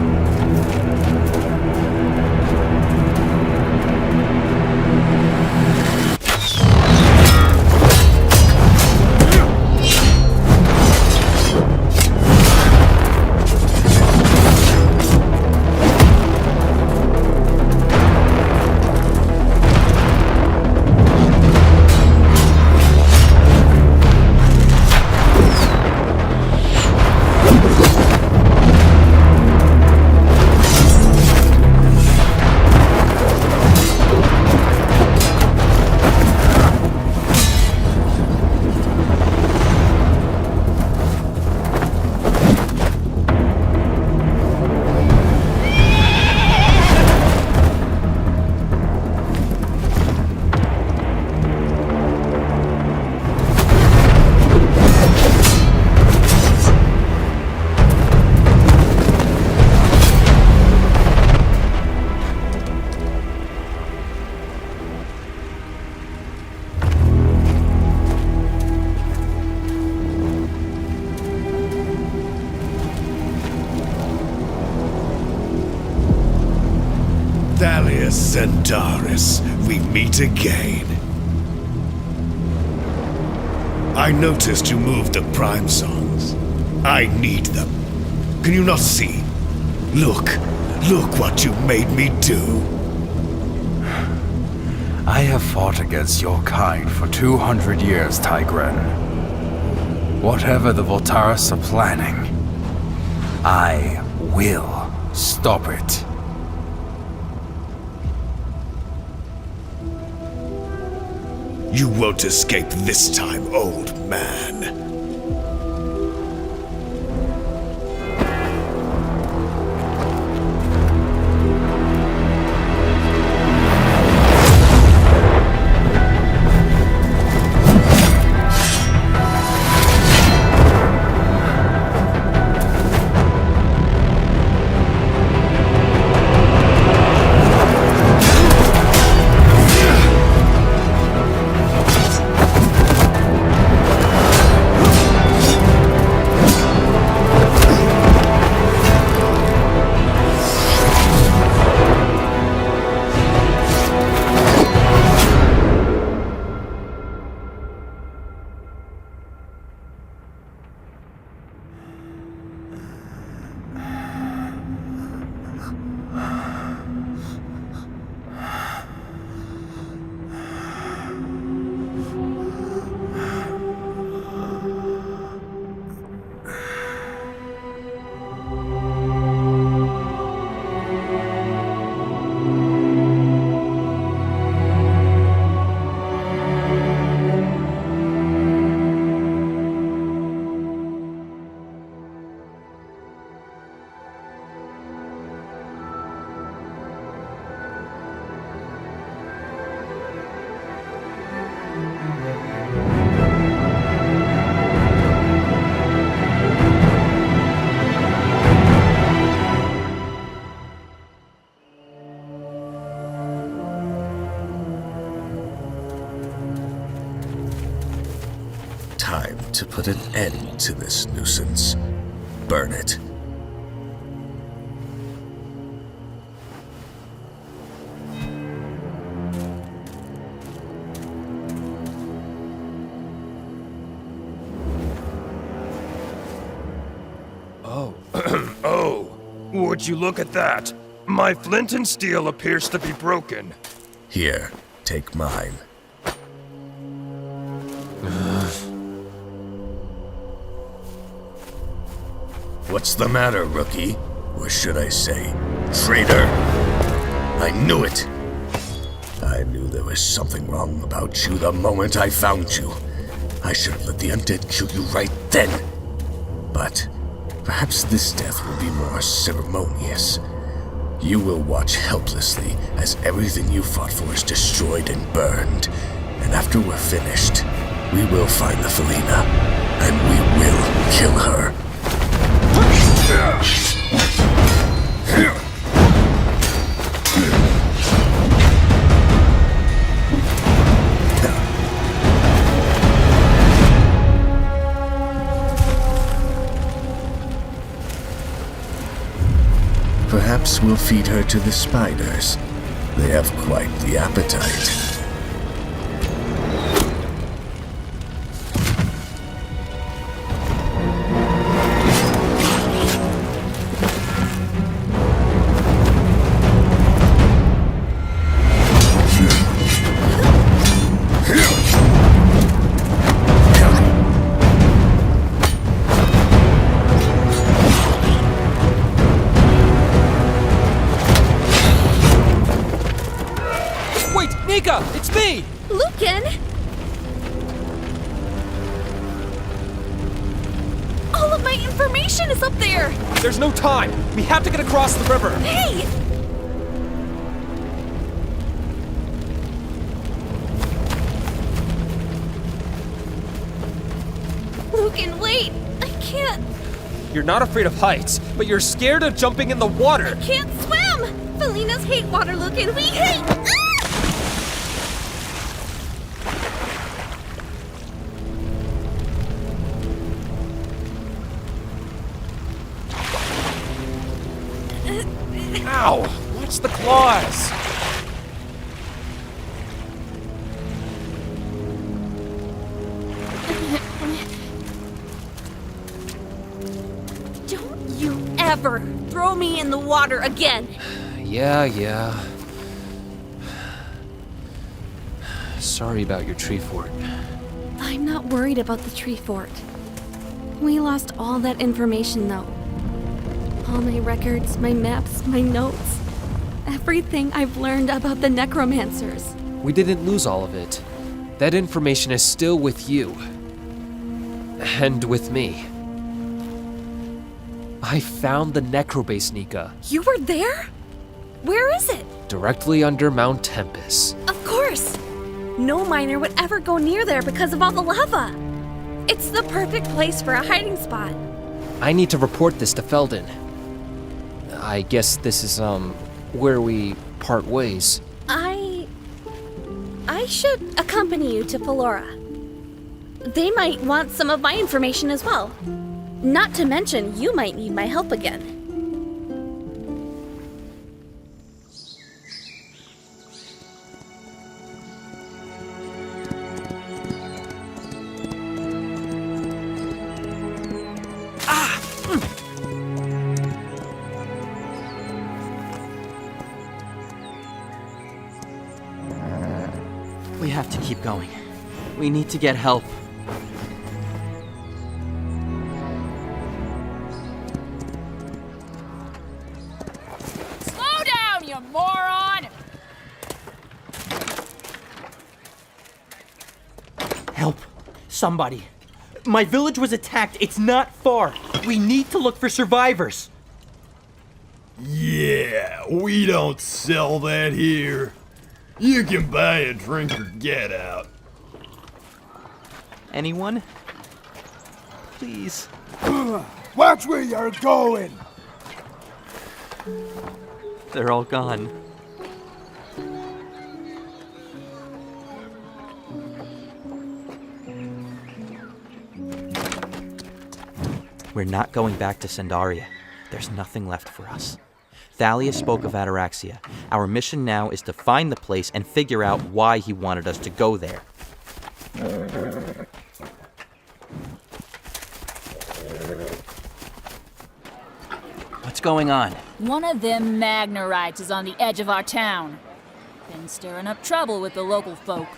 Thalius Centaurus, we meet again. I noticed you moved the Prime Songs. I need them. Can you not see? Look what you made me do. I have fought against your kind for 200 years, Tigren. Whatever the Voltaris are planning, I will stop it. You won't escape this time, old man. time to put an end to this nuisance. Burn it. Oh, would you look at that? My flint and steel appears to be broken. Here, take mine. What's the matter, rookie? Or should I say, traitor? I knew it! I knew there was something wrong about you the moment I found you. I should have let the undead kill you right then. But perhaps this death will be more ceremonious. You will watch helplessly as everything you fought for is destroyed and burned. And after we're finished, we will find the Felina, and we will kill her. Perhaps we'll feed her to the spiders. They have quite the appetite. Nika, it's me! Lucan! All of my information is up there! There's no time! We have to get across the river! Hey! Lucan, wait! I can't! You're not afraid of heights, but you're scared of jumping in the water! I can't swim! Felinas hate water, Lucan! We hate... Ow! Watch the claws! Don't you ever throw me in the water again! Yeah. Sorry about your tree fort. I'm not worried about the tree fort. We lost all that information, though. All my records, my maps, my notes. Everything I've learned about the necromancers. We didn't lose all of it. That information is still with you. And with me. I found the necrobase, Nika. You were there? Where is it? Directly under Mount Tempest. Of course! No miner would ever go near there because of all the lava. It's the perfect place for a hiding spot. I need to report this to Feldon. I guess this is, where we part ways. I should accompany you to Pelora. They might want some of my information as well. Not to mention, you might need my help again. We have to keep going. We need to get help. Slow down, you moron! Help. Somebody. My village was attacked. It's not far. We need to look for survivors. Yeah, we don't sell that here. You can buy a drink or get out. Anyone? Please. Watch where you're going! They're all gone. We're not going back to Sendaria. There's nothing left for us. Thalius spoke of Ataraxia. Our mission now is to find the place and figure out why he wanted us to go there. What's going on? One of them Magnarites is on the edge of our town. Been stirring up trouble with the local folk.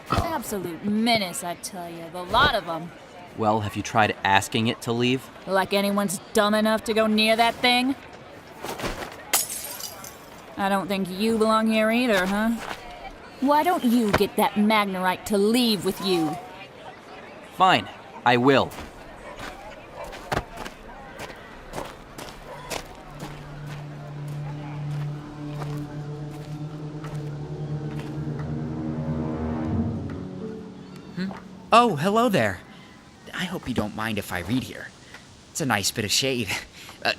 Absolute menace, I tell you. The lot of them. Well, have you tried asking it to leave? Like anyone's dumb enough to go near that thing? I don't think you belong here either, huh? Why don't you get that Magnarite to leave with you? Fine, I will. Oh, hello there. I hope you don't mind if I read here. It's a nice bit of shade.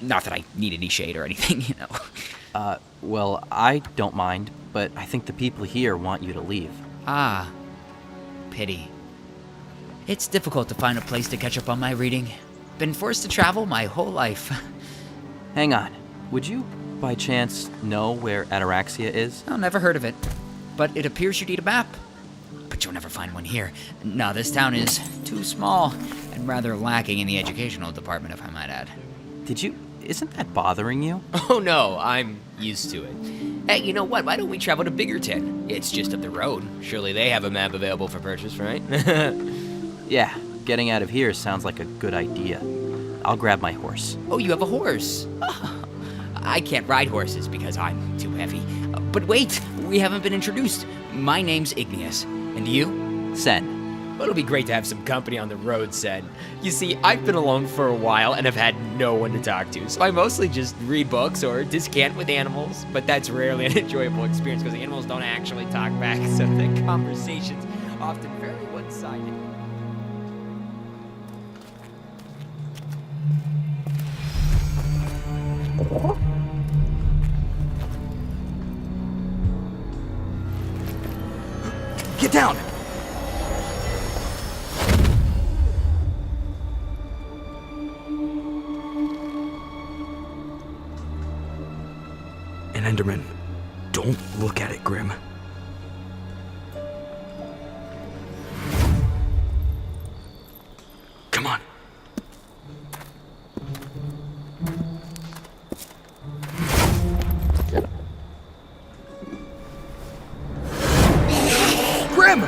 Not that I need any shade or anything, you know. Well, I don't mind, but I think the people here want you to leave. Ah, pity. It's difficult to find a place to catch up on my reading. Been forced to travel my whole life. Hang on. Would you, by chance, know where Ataraxia is? Oh, never heard of it. But it appears you need a map. But you'll never find one here. No, this town is too small and rather lacking in the educational department, if I might add. Isn't that bothering you? Oh no, I'm used to it. Hey, you know what? Why don't we travel to Biggerton? It's just up the road. Surely they have a map available for purchase, right? Yeah, getting out of here sounds like a good idea. I'll grab my horse. Oh, you have a horse? I can't ride horses because I'm too heavy. But wait, we haven't been introduced. My name's Igneous. And you? Sen. Well, it'll be great to have some company on the road, Sen. You see, I've been alone for a while and have had no one to talk to, so I mostly just read books or descant with animals, but that's rarely an enjoyable experience because the animals don't actually talk back, so the conversation's often very one-sided. Get down! An Enderman. Don't look at it, Grim. Come on. Grim!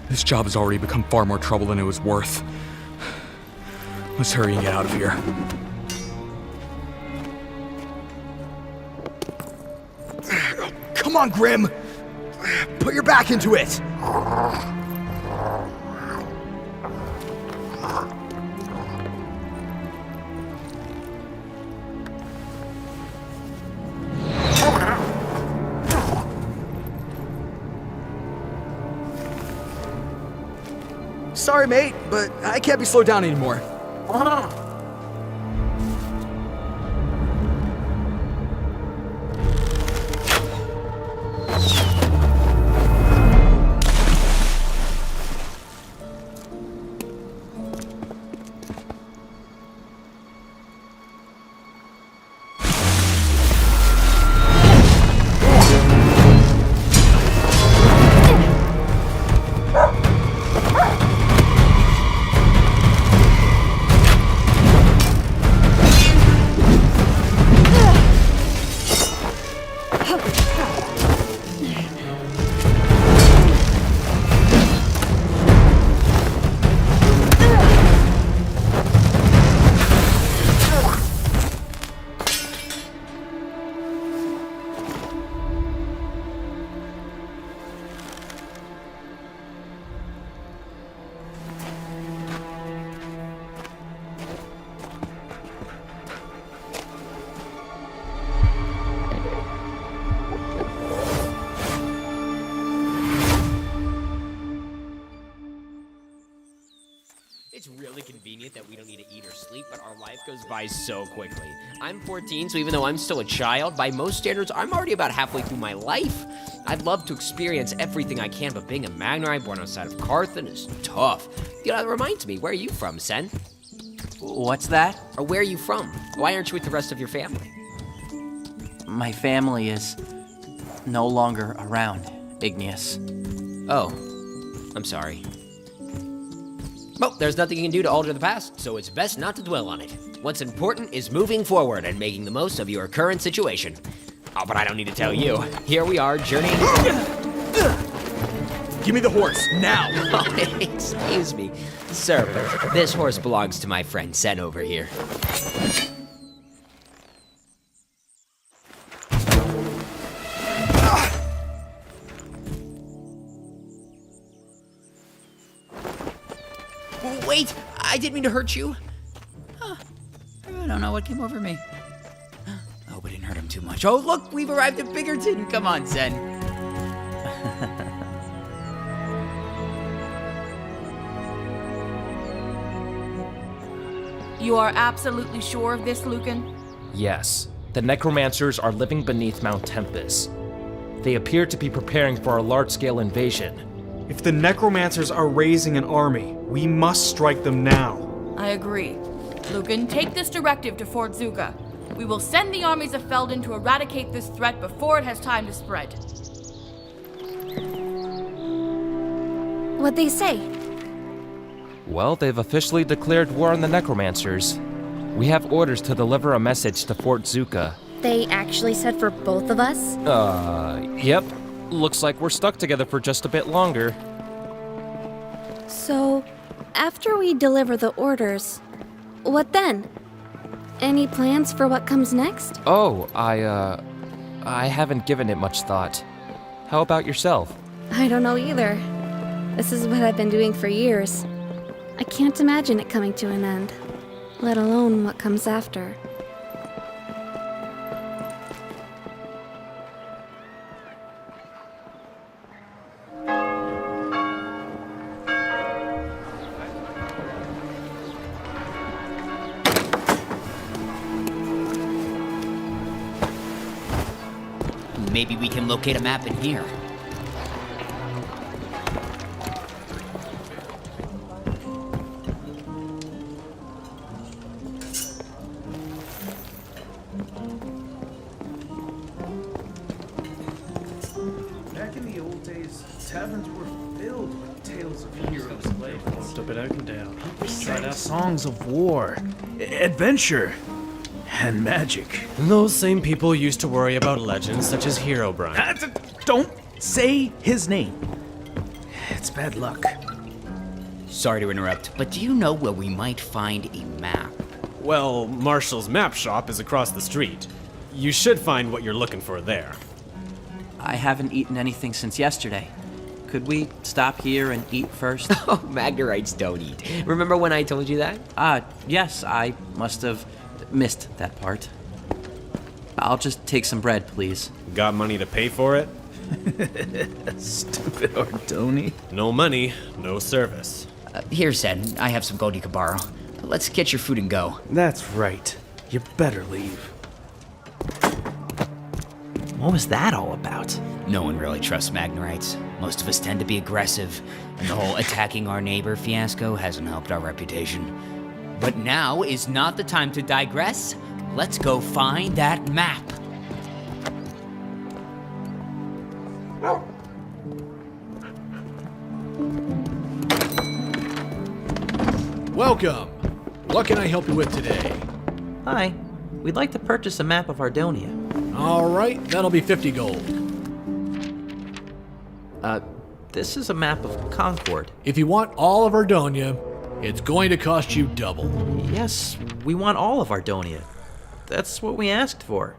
This job has already become far more trouble than it was worth. Let's hurry and get out of here. Come on, Grim! Put your back into it! Sorry, mate, but I can't be slowed down anymore. convenient that we don't need to eat or sleep, but our life goes by so quickly. I'm 14, so even though I'm still a child, by most standards, I'm already about halfway through my life. I'd love to experience everything I can, but being a Magnerite born outside of Carthan is tough. You know, that reminds me, where are you from, Sen? What's that? Or where are you from? Why aren't you with the rest of your family? My family is no longer around, Igneous. Oh, I'm sorry. Well, there's nothing you can do to alter the past, so it's best not to dwell on it. What's important is moving forward and making the most of your current situation. Oh, but I don't need to tell you. Here we are, journeying... Give me the horse, now! Oh, excuse me. Sir, but this horse belongs to my friend Sen over here. Wait! I didn't mean to hurt you. I don't know what came over me. I hope I didn't hurt him too much. Oh, look! We've arrived at Biggerton! Come on, Sen. You are absolutely sure of this, Lucan? Yes. The necromancers are living beneath Mount Tempest. They appear to be preparing for a large-scale invasion. If the necromancers are raising an army, we must strike them now. I agree. Lucan, take this directive to Fort Zuka. We will send the armies of Felden to eradicate this threat before it has time to spread. What'd they say? Well, they've officially declared war on the necromancers. We have orders to deliver a message to Fort Zuka. They actually said for both of us? Yep. Looks like we're stuck together for just a bit longer. So, after we deliver the orders, what then? Any plans for what comes next? Oh, I haven't given it much thought. How about yourself? I don't know either. This is what I've been doing for years. I can't imagine it coming to an end, let alone what comes after. Maybe we can locate a map in here. Back in the old days, taverns were filled with tales of heroes walked up at Oakendale. People sang songs of war, adventure, and magic. Those same people used to worry about legends such as Herobrine. Don't say his name. It's bad luck. Sorry to interrupt, but do you know where we might find a map? Well, Marshall's map shop is across the street. You should find what you're looking for there. I haven't eaten anything since yesterday. Could we stop here and eat first? Oh, Magnerites don't eat. Remember when I told you that? Yes, I must have missed that part. I'll just take some bread, please. Got money to pay for it? Stupid Ardoni. No money, no service. Here, Sen. I have some gold you can borrow. Let's get your food and go. That's right. You better leave. What was that all about? No one really trusts Magnerites. Most of us tend to be aggressive, and the whole attacking our neighbor fiasco hasn't helped our reputation. But now is not the time to digress. Let's go find that map. Welcome. What can I help you with today? Hi. We'd like to purchase a map of Ardonia. All right, that'll be 50 gold. This is a map of Concord. If you want all of Ardonia, it's going to cost you double. Yes, we want all of Ardonia. That's what we asked for.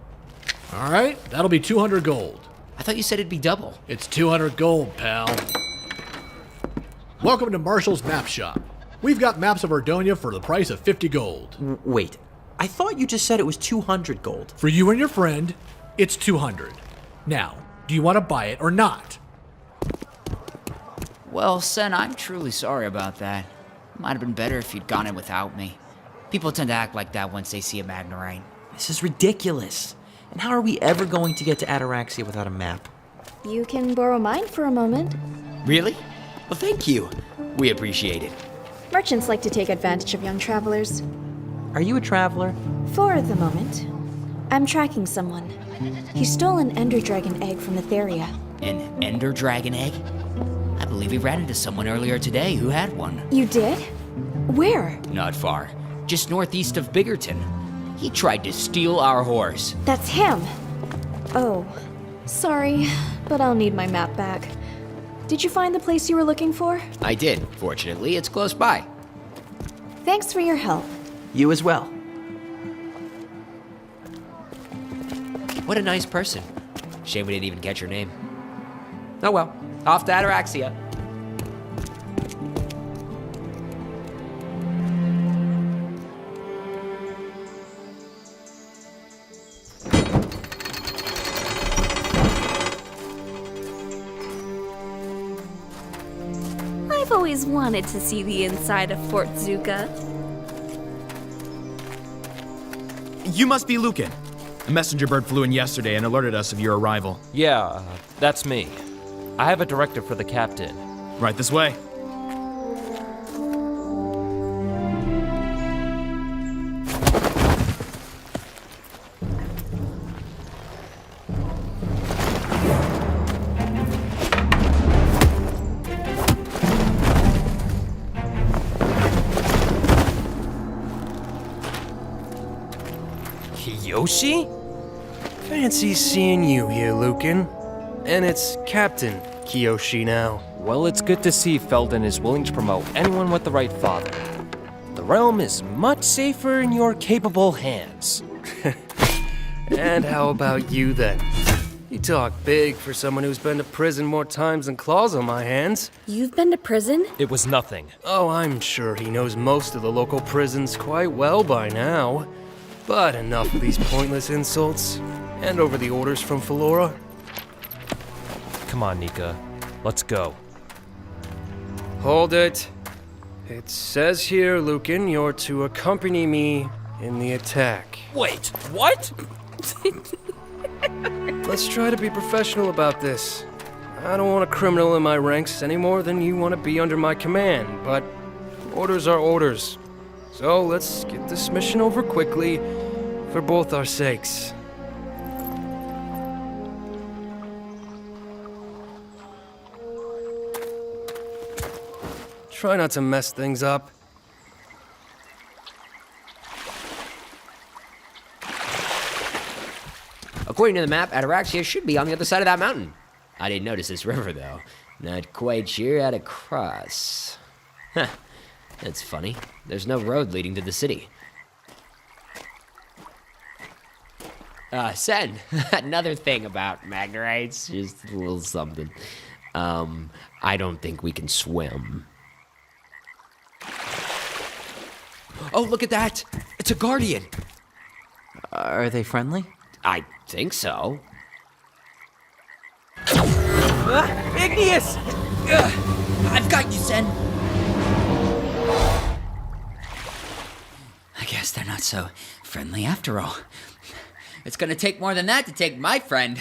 All right, that'll be 200 gold. I thought you said it'd be double. It's 200 gold, pal. Welcome to Marshall's Map Shop. We've got maps of Ardonia for the price of 50 gold. Wait, I thought you just said it was 200 gold. For you and your friend, it's 200. Now, do you want to buy it or not? Well, Sen, I'm truly sorry about that. Might have been better if you'd gone in without me. People tend to act like that once they see a Magnerite. This is ridiculous. And how are we ever going to get to Ataraxia without a map? You can borrow mine for a moment. Really? Well, thank you. We appreciate it. Merchants like to take advantage of young travelers. Are you a traveler? For the moment. I'm tracking someone. He stole an Ender Dragon egg from Etheria. An Ender Dragon egg? I believe we ran into someone earlier today who had one. You did? Where? Not far. Just northeast of Biggerton. He tried to steal our horse. That's him. Oh, sorry, but I'll need my map back. Did you find the place you were looking for? I did. Fortunately, it's close by. Thanks for your help. You as well. What a nice person. Shame we didn't even catch your name. Oh well, off to Ataraxia. I've always wanted to see the inside of Fort Zuka. You must be Lucan. A messenger bird flew in yesterday and alerted us of your arrival. Yeah, that's me. I have a directive for the captain. Right this way. Kiyoshi? Fancy seeing you here, Lucan. And it's Captain Kiyoshi now. Well, it's good to see Felden is willing to promote anyone with the right father. The realm is much safer in your capable hands. And how about you then? You talk big for someone who's been to prison more times than claws on my hands. You've been to prison? It was nothing. Oh, I'm sure he knows most of the local prisons quite well by now. But enough of these pointless insults. Hand over the orders from Philora. Come on, Nika. Let's go. Hold it. It says here, Lucan, you're to accompany me in the attack. Wait, what? Let's try to be professional about this. I don't want a criminal in my ranks any more than you want to be under my command, but orders are orders. So let's get this mission over quickly for both our sakes. Try not to mess things up. According to the map, Ataraxia should be on the other side of that mountain. I didn't notice this river, though. Not quite sure how to cross. Huh. That's funny. There's no road leading to the city. Sen, another thing about Magnerites, just a little something. I don't think we can swim. Oh, look at that! It's a guardian! Are they friendly? I think so. Igneous! I've got you, Sen. I guess they're not so friendly after all. It's gonna take more than that to take my friend.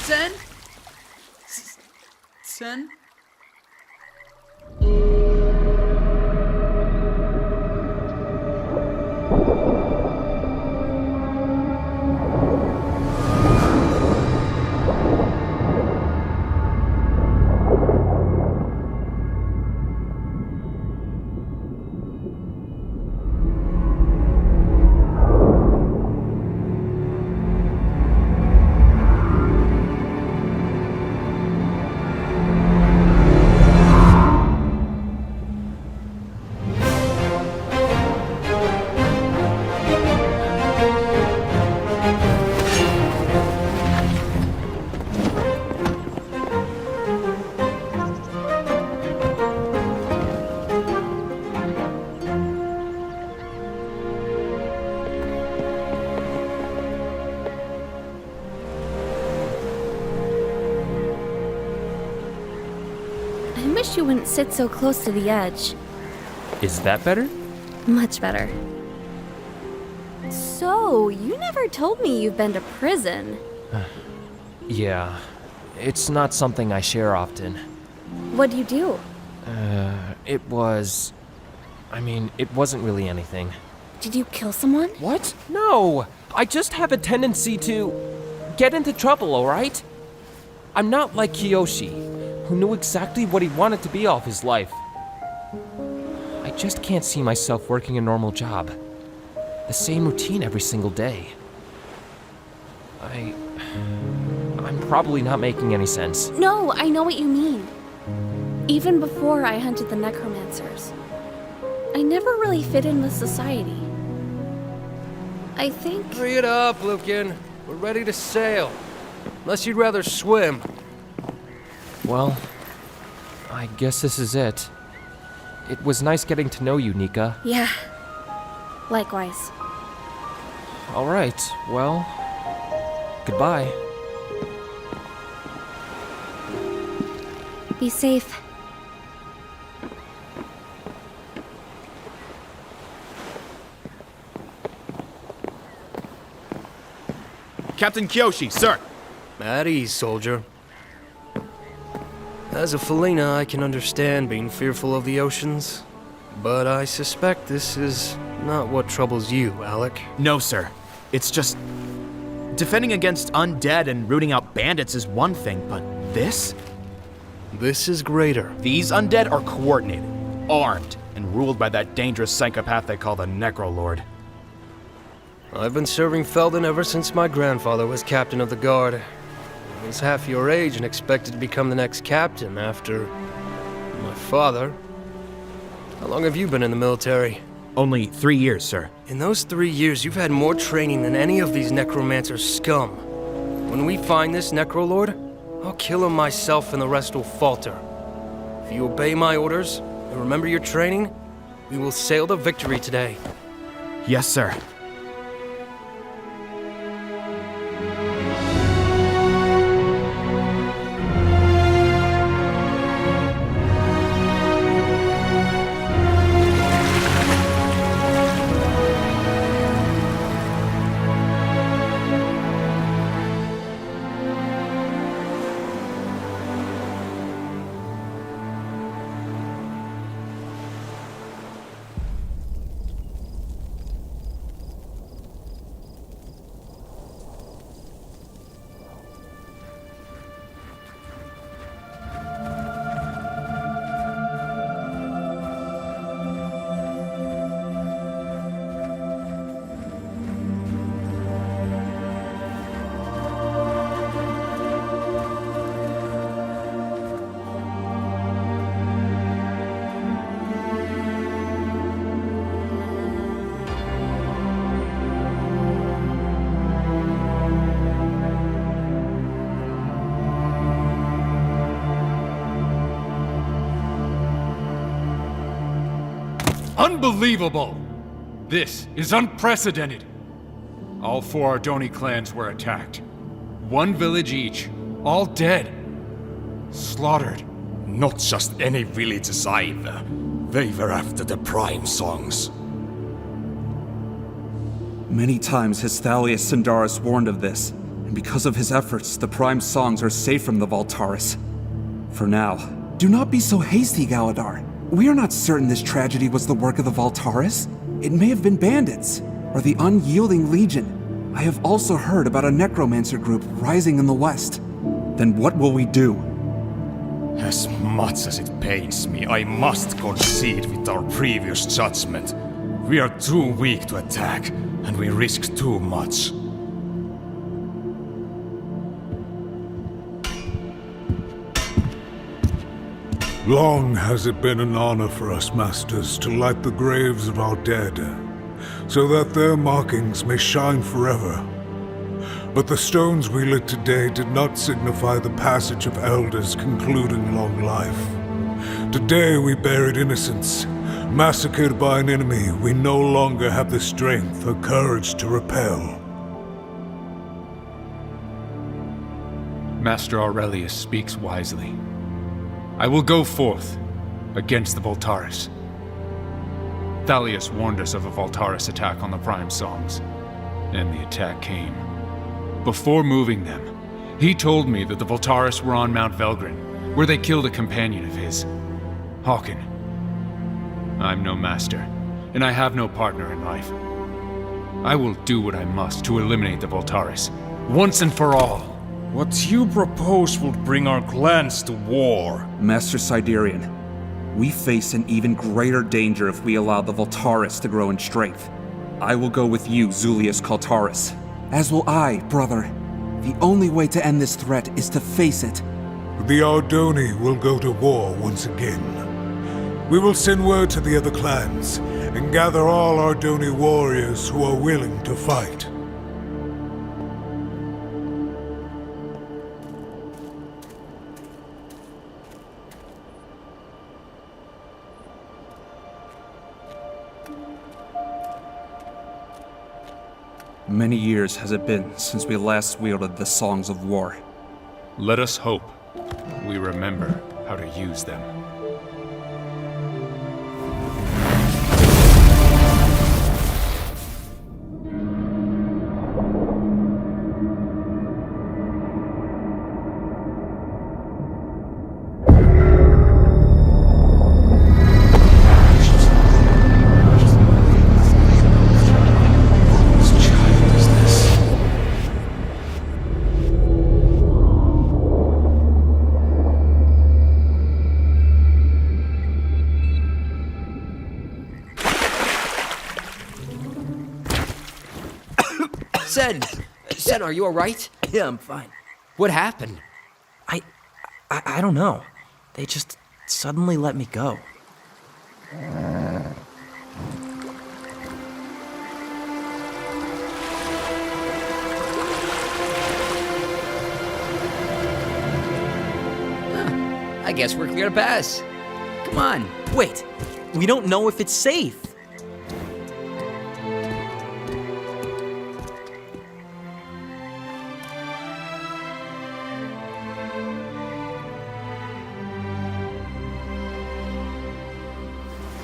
Sen? Sen? wish you wouldn't sit so close to the edge. Is that better? Much better. So, you never told me you've been to prison. Yeah, it's not something I share often. What'd you do? It wasn't really anything. Did you kill someone? What? No! I just have a tendency to get into trouble, alright? I'm not like Kiyoshi, who knew exactly what he wanted to be all of his life. I just can't see myself working a normal job. The same routine every single day. I'm probably not making any sense. No, I know what you mean. Even before I hunted the necromancers, I never really fit in with society. I think... Hurry it up, Lucan. We're ready to sail. Unless you'd rather swim. Well, I guess this is it. It was nice getting to know you, Nika. Yeah. Likewise. Alright, well... Goodbye. Be safe. Captain Kyoshi, sir! At ease, soldier. As a Felina, I can understand being fearful of the oceans, but I suspect this is not what troubles you, Alec. No, sir. It's just... defending against undead and rooting out bandits is one thing, but this? This is greater. These undead are coordinated, armed, and ruled by that dangerous psychopath they call the Necrolord. I've been serving Felden ever since my grandfather was captain of the guard. I was half your age and expected to become the next captain after my father. How long have you been in the military? Only 3 years, sir. In those 3 years, you've had more training than any of these necromancer scum. When we find this Necrolord, I'll kill him myself and the rest will falter. If you obey my orders and remember your training, we will sail to victory today. Yes, sir. Unbelievable! This is unprecedented! All 4 Ardoni clans were attacked. 1 village each, all dead. Slaughtered. Not just any villages either. They were after the Prime Songs. Many times has Thalius Sindaris warned of this, and because of his efforts, the Prime Songs are safe from the Valtaris. For now. Do not be so hasty, Galadar. We are not certain this tragedy was the work of the Valtaris. It may have been bandits, or the Unyielding Legion. I have also heard about a necromancer group rising in the west. Then what will we do? As much as it pains me, I must concede with our previous judgment. We are too weak to attack, and we risk too much. Long has it been an honor for us, Masters, to light the graves of our dead, so that their markings may shine forever. But the stones we lit today did not signify the passage of elders concluding long life. Today we buried innocents, massacred by an enemy we no longer have the strength or courage to repel. Master Aurelius speaks wisely. I will go forth against the Voltaris. Thalius warned us of a Voltaris attack on the Prime Songs, and the attack came. Before moving them, he told me that the Voltaris were on Mount Velgrin, where they killed a companion of his, Hawken. I'm no master, and I have no partner in life. I will do what I must to eliminate the Voltaris, once and for all. What you propose would bring our clans to war. Master Siderian, we face an even greater danger if we allow the Voltaris to grow in strength. I will go with you, Zulius Kaltaris. As will I, brother. The only way to end this threat is to face it. The Ardoni will go to war once again. We will send word to the other clans and gather all Ardoni warriors who are willing to fight. Many years has it been since we last wielded the Songs of War. Let us hope we remember how to use them. Sen, are you alright? Yeah, I'm fine. What happened? I don't know. They just suddenly let me go. I guess we're clear to pass. Come on. Wait, we don't know if it's safe.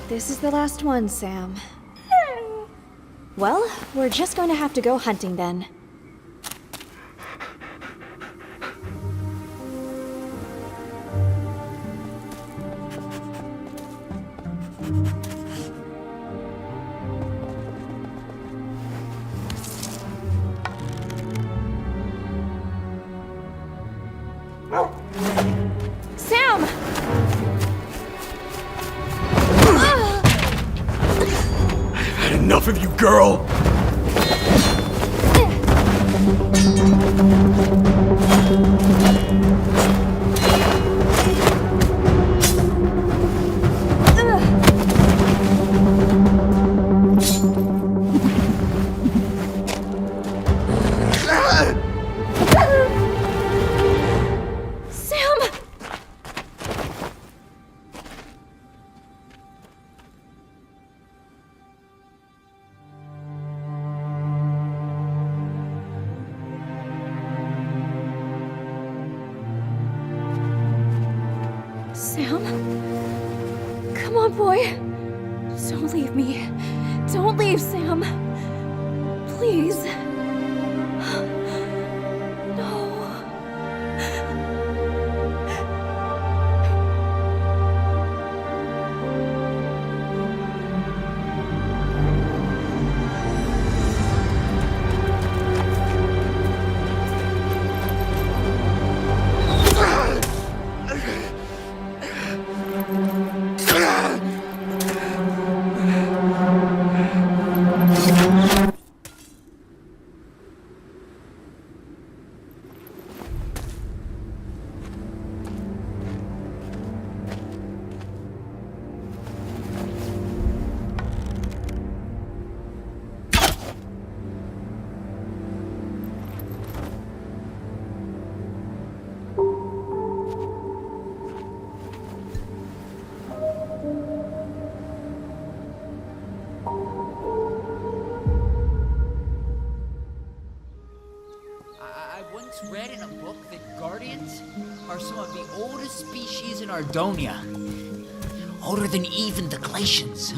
This is the last one, Sam. Well, we're just going to have to go hunting then. Sam! I've had enough of you, girl! Sam? Come on, boy. Don't leave me. Don't leave, Sam. Please. No. that Guardians are some of the oldest species in Ardonia. Older than even the Glacians.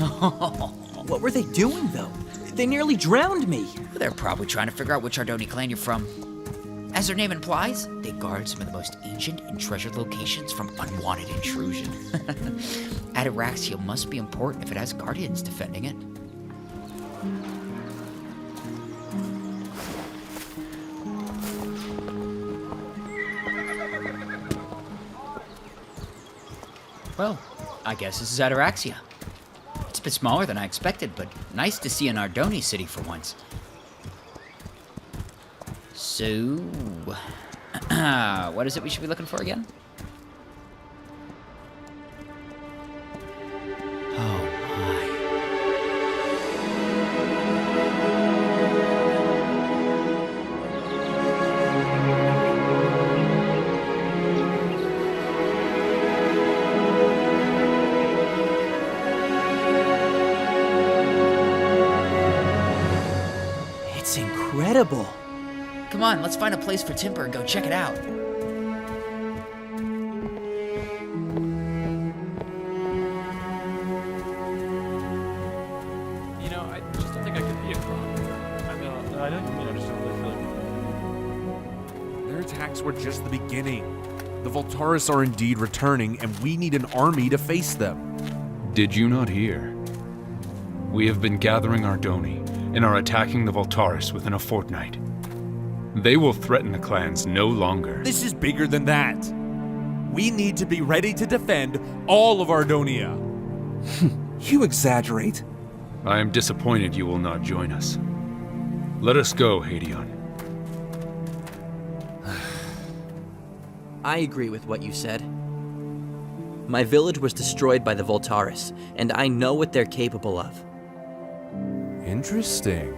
What were they doing, though? They nearly drowned me. They're probably trying to figure out which Ardoni clan you're from. As their name implies, they guard some of the most ancient and treasured locations from unwanted intrusion. Ataraxia must be important if it has Guardians defending it. Well, I guess this is Ataraxia. It's a bit smaller than I expected, but nice to see an Ardoni city for once. So, what is it we should be looking for again? Oh my. It's incredible. Come on, let's find a place for Timber and go check it out. You know, I just don't think I could be a Kron. I don't mean I just don't really feel like... Their attacks were just the beginning. The Voltaris are indeed returning, and we need an army to face them. Did you not hear? We have been gathering Ardoni and are attacking the Voltaris within a fortnight. They will threaten the clans no longer. This is bigger than that. We need to be ready to defend all of Ardonia. You exaggerate. I am disappointed you will not join us. Let us go, Hadeon. I agree with what you said. My village was destroyed by the Voltaris, and I know what they're capable of. Interesting.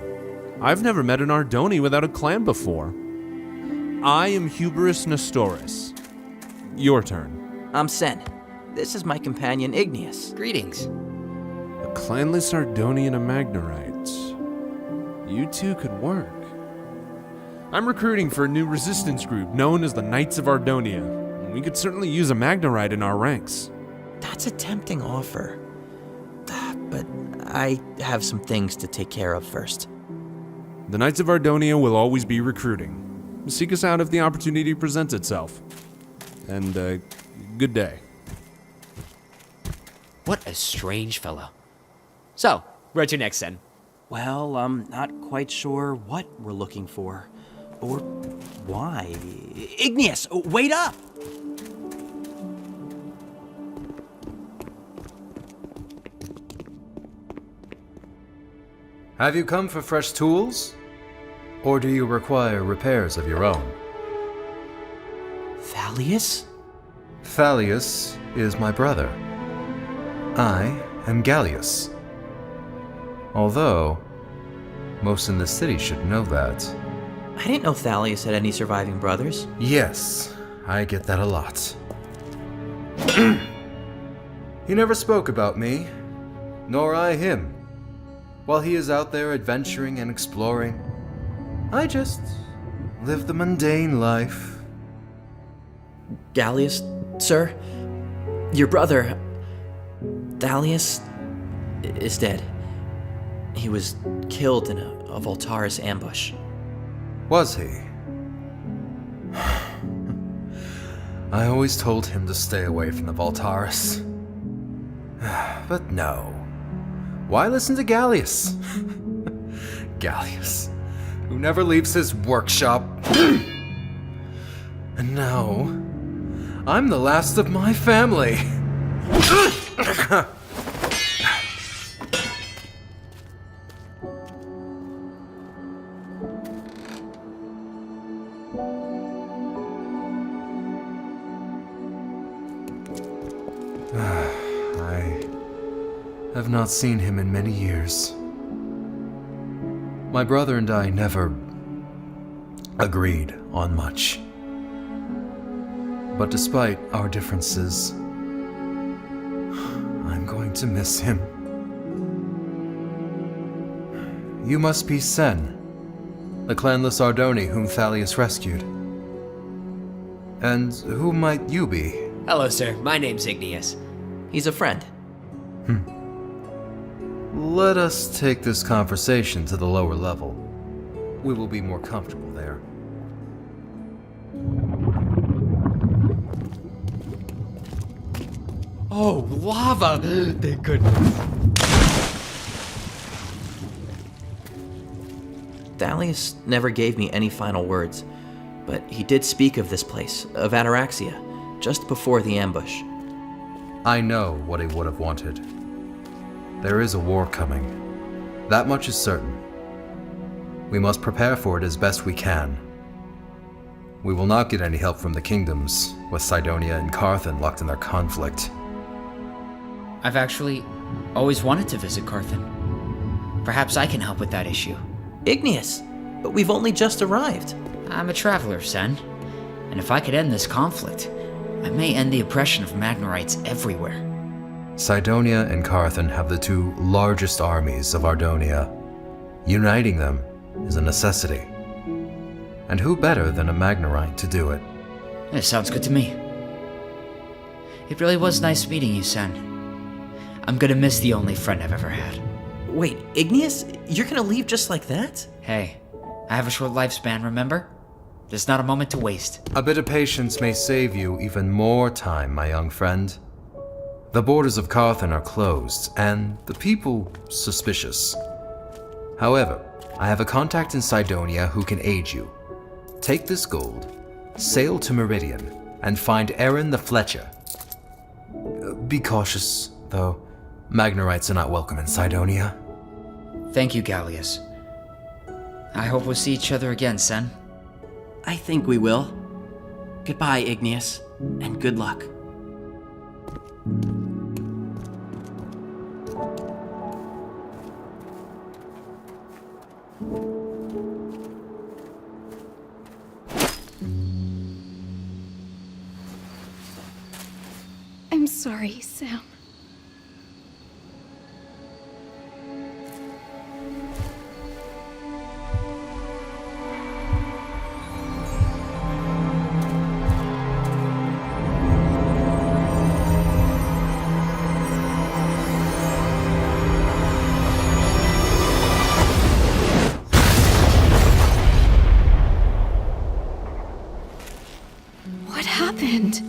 I've never met an Ardoni without a clan before. I am Hubris Nestoris. Your turn. I'm Sen. This is my companion Igneous. Greetings. A clanless Ardoni and a Magnerite. You two could work. I'm recruiting for a new resistance group known as the Knights of Ardonia. We could certainly use a Magnerite in our ranks. That's a tempting offer. But I have some things to take care of first. The Knights of Ardonia will always be recruiting. Seek us out if the opportunity presents itself. And, good day. What a strange fellow. So, where to next, Sen? Well, I'm not quite sure what we're looking for. Or why. Igneous, wait up! Have you come for fresh tools? Or do you require repairs of your own? Thalius? Thalius is my brother. I am Gallius. Although, most in the city should know that. I didn't know Thalius had any surviving brothers. Yes, I get that a lot. He never spoke about me, nor I him. While he is out there adventuring and exploring, I just live the mundane life. Gallius, sir, your brother, Thalius, is dead. He was killed in a Voltaris ambush. Was he? I always told him to stay away from the Voltaris. But no. Why listen to Gallius? Gallius, who never leaves his workshop. And now, I'm the last of my family. I have not seen him in many years. My brother and I never agreed on much. But despite our differences, I'm going to miss him. You must be Sen, the clanless Ardoni whom Thalius rescued. And who might you be? Hello, sir. My name's Igneous. He's a friend. Let us take this conversation to the lower level. We will be more comfortable there. Oh, lava! Thank goodness. Thalius never gave me any final words, but he did speak of this place, of Ataraxia, just before the ambush. I know what he would have wanted. There is a war coming. That much is certain. We must prepare for it as best we can. We will not get any help from the kingdoms, with Cydonia and Carthan locked in their conflict. I've actually always wanted to visit Carthan. Perhaps I can help with that issue. Igneous, but we've only just arrived. I'm a traveler, Sen. And if I could end this conflict, I may end the oppression of Magnorites everywhere. Cydonia and Carthan have the two largest armies of Ardonia. Uniting them is a necessity. And who better than a Magnorite to do it? It sounds good to me. It really was nice meeting you, Sen. I'm gonna miss the only friend I've ever had. Wait, Igneous? You're gonna leave just like that? Hey, I have a short lifespan, remember? There's not a moment to waste. A bit of patience may save you even more time, my young friend. The borders of Carthan are closed, and the people suspicious. However, I have a contact in Cydonia who can aid you. Take this gold, sail to Meridian, and find Aaron the Fletcher. Be cautious, though. Magnorites are not welcome in Cydonia. Thank you, Gallius. I hope we'll see each other again, Sen. I think we will. Goodbye, Igneous, and good luck. I'm sorry, Sam. What happened?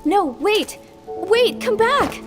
No, wait! Wait, come back!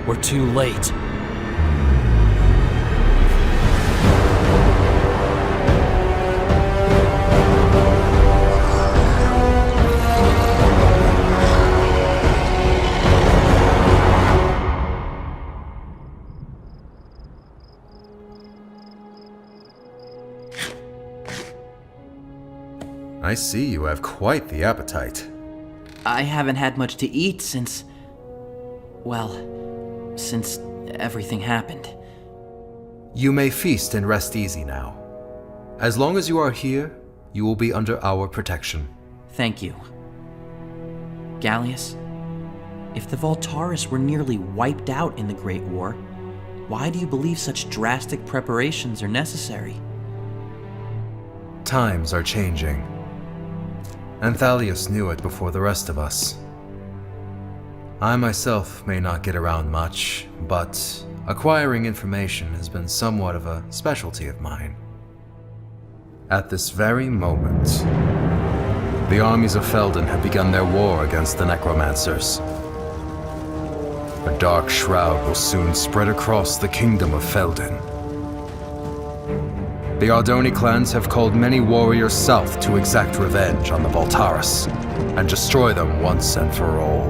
We're too late. I see you have quite the appetite. I haven't had much to eat since... well, since everything happened. You may feast and rest easy now. As long as you are here, you will be under our protection. Thank you. Gallius, If the Voltaris were nearly wiped out in the Great War, why do you believe such drastic preparations are necessary? Times are changing. And Thalius knew it before the rest of us. I myself may not get around much, but acquiring information has been somewhat of a specialty of mine. At this very moment, the armies of Felden have begun their war against the Necromancers. A dark shroud will soon spread across the kingdom of Felden. The Ardoni clans have called many warriors south to exact revenge on the Voltaris and destroy them once and for all.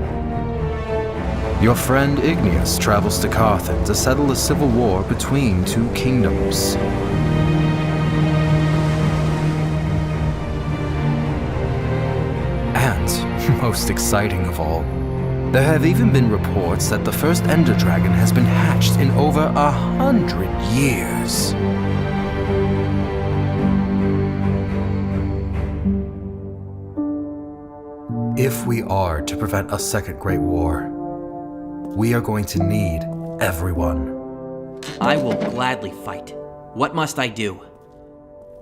Your friend Igneous travels to Carthen to settle a civil war between two kingdoms. And, most exciting of all, there have even been reports that the first Ender Dragon has been hatched in over 100 years. If we are to prevent a second Great War, we are going to need everyone. I will gladly fight. What must I do?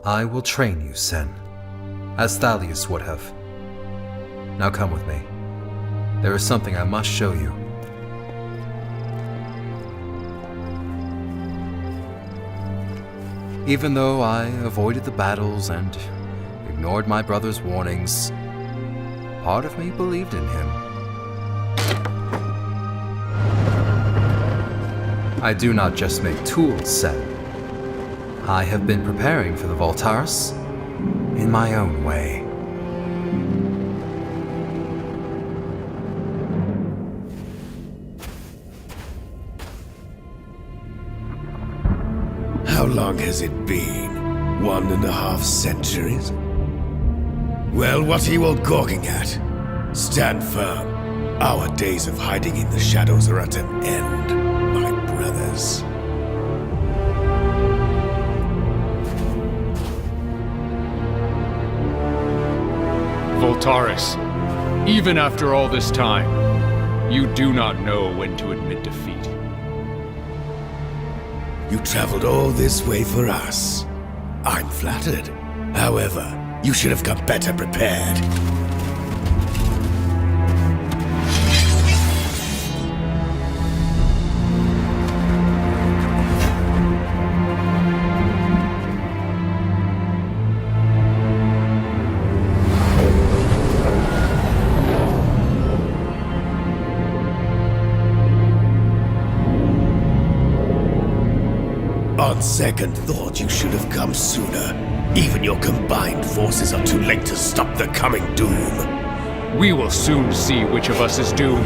I will train you, Sen, as Thalius would have. Now come with me. There is something I must show you. Even though I avoided the battles and ignored my brother's warnings, part of me believed in him. I do not just make tools, Sen. I have been preparing for the Voltaris in my own way. How long has it been? 1.5 centuries? Well, what are you all gawking at? Stand firm. Our days of hiding in the shadows are at an end, my brothers. Voltaris, even after all this time, you do not know when to admit defeat. You traveled all this way for us. I'm flattered. However, you should have come better prepared. On second thought, you should have come sooner. Even your combined forces are too late to stop the coming doom. We will soon see which of us is doomed.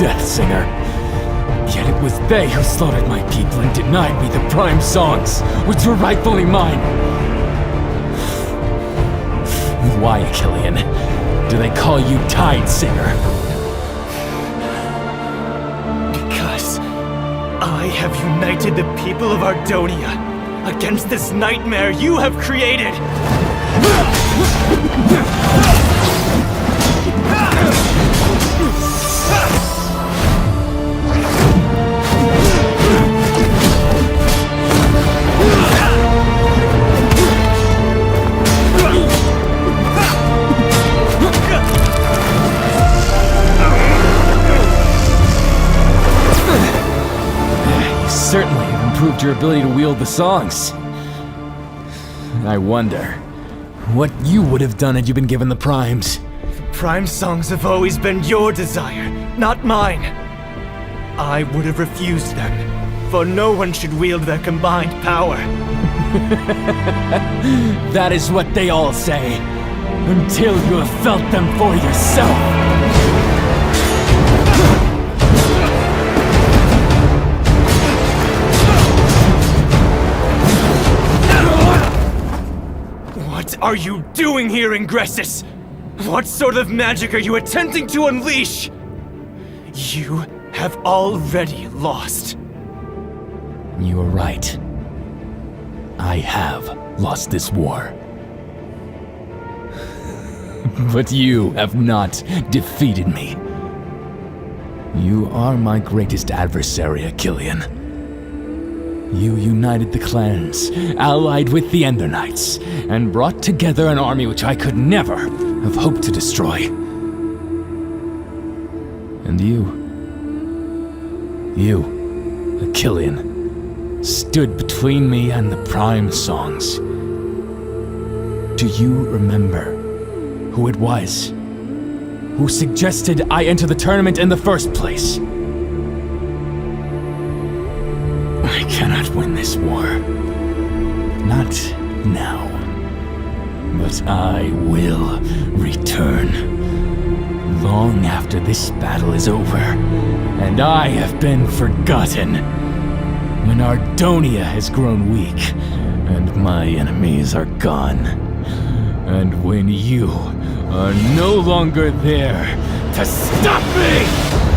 Death Singer. Yet it was they who slaughtered my people and denied me the prime songs, which were rightfully mine. Why, Killian, do they call you Tide Singer? Because I have united the people of Ardonia against this nightmare you have created! Certainly have improved your ability to wield the songs. I wonder what you would have done had you been given the primes. The prime songs have always been your desire, not mine. I would have refused them, for no one should wield their combined power. That is what they all say, until you have felt them for yourself. What are you doing here, Ingressus? What sort of magic are you attempting to unleash? You have already lost. You are right. I have lost this war. But you have not defeated me. You are my greatest adversary, Achillean. You united the clans, allied with the Ender Knights, and brought together an army which I could never have hoped to destroy. And you, Achillean, stood between me and the prime songs. Do you remember who it was who suggested I enter the tournament in the first place? I cannot win this war. Not now. But I will return. Long after this battle is over, and I have been forgotten. When Ardonia has grown weak, and my enemies are gone. And when you are no longer there to stop me!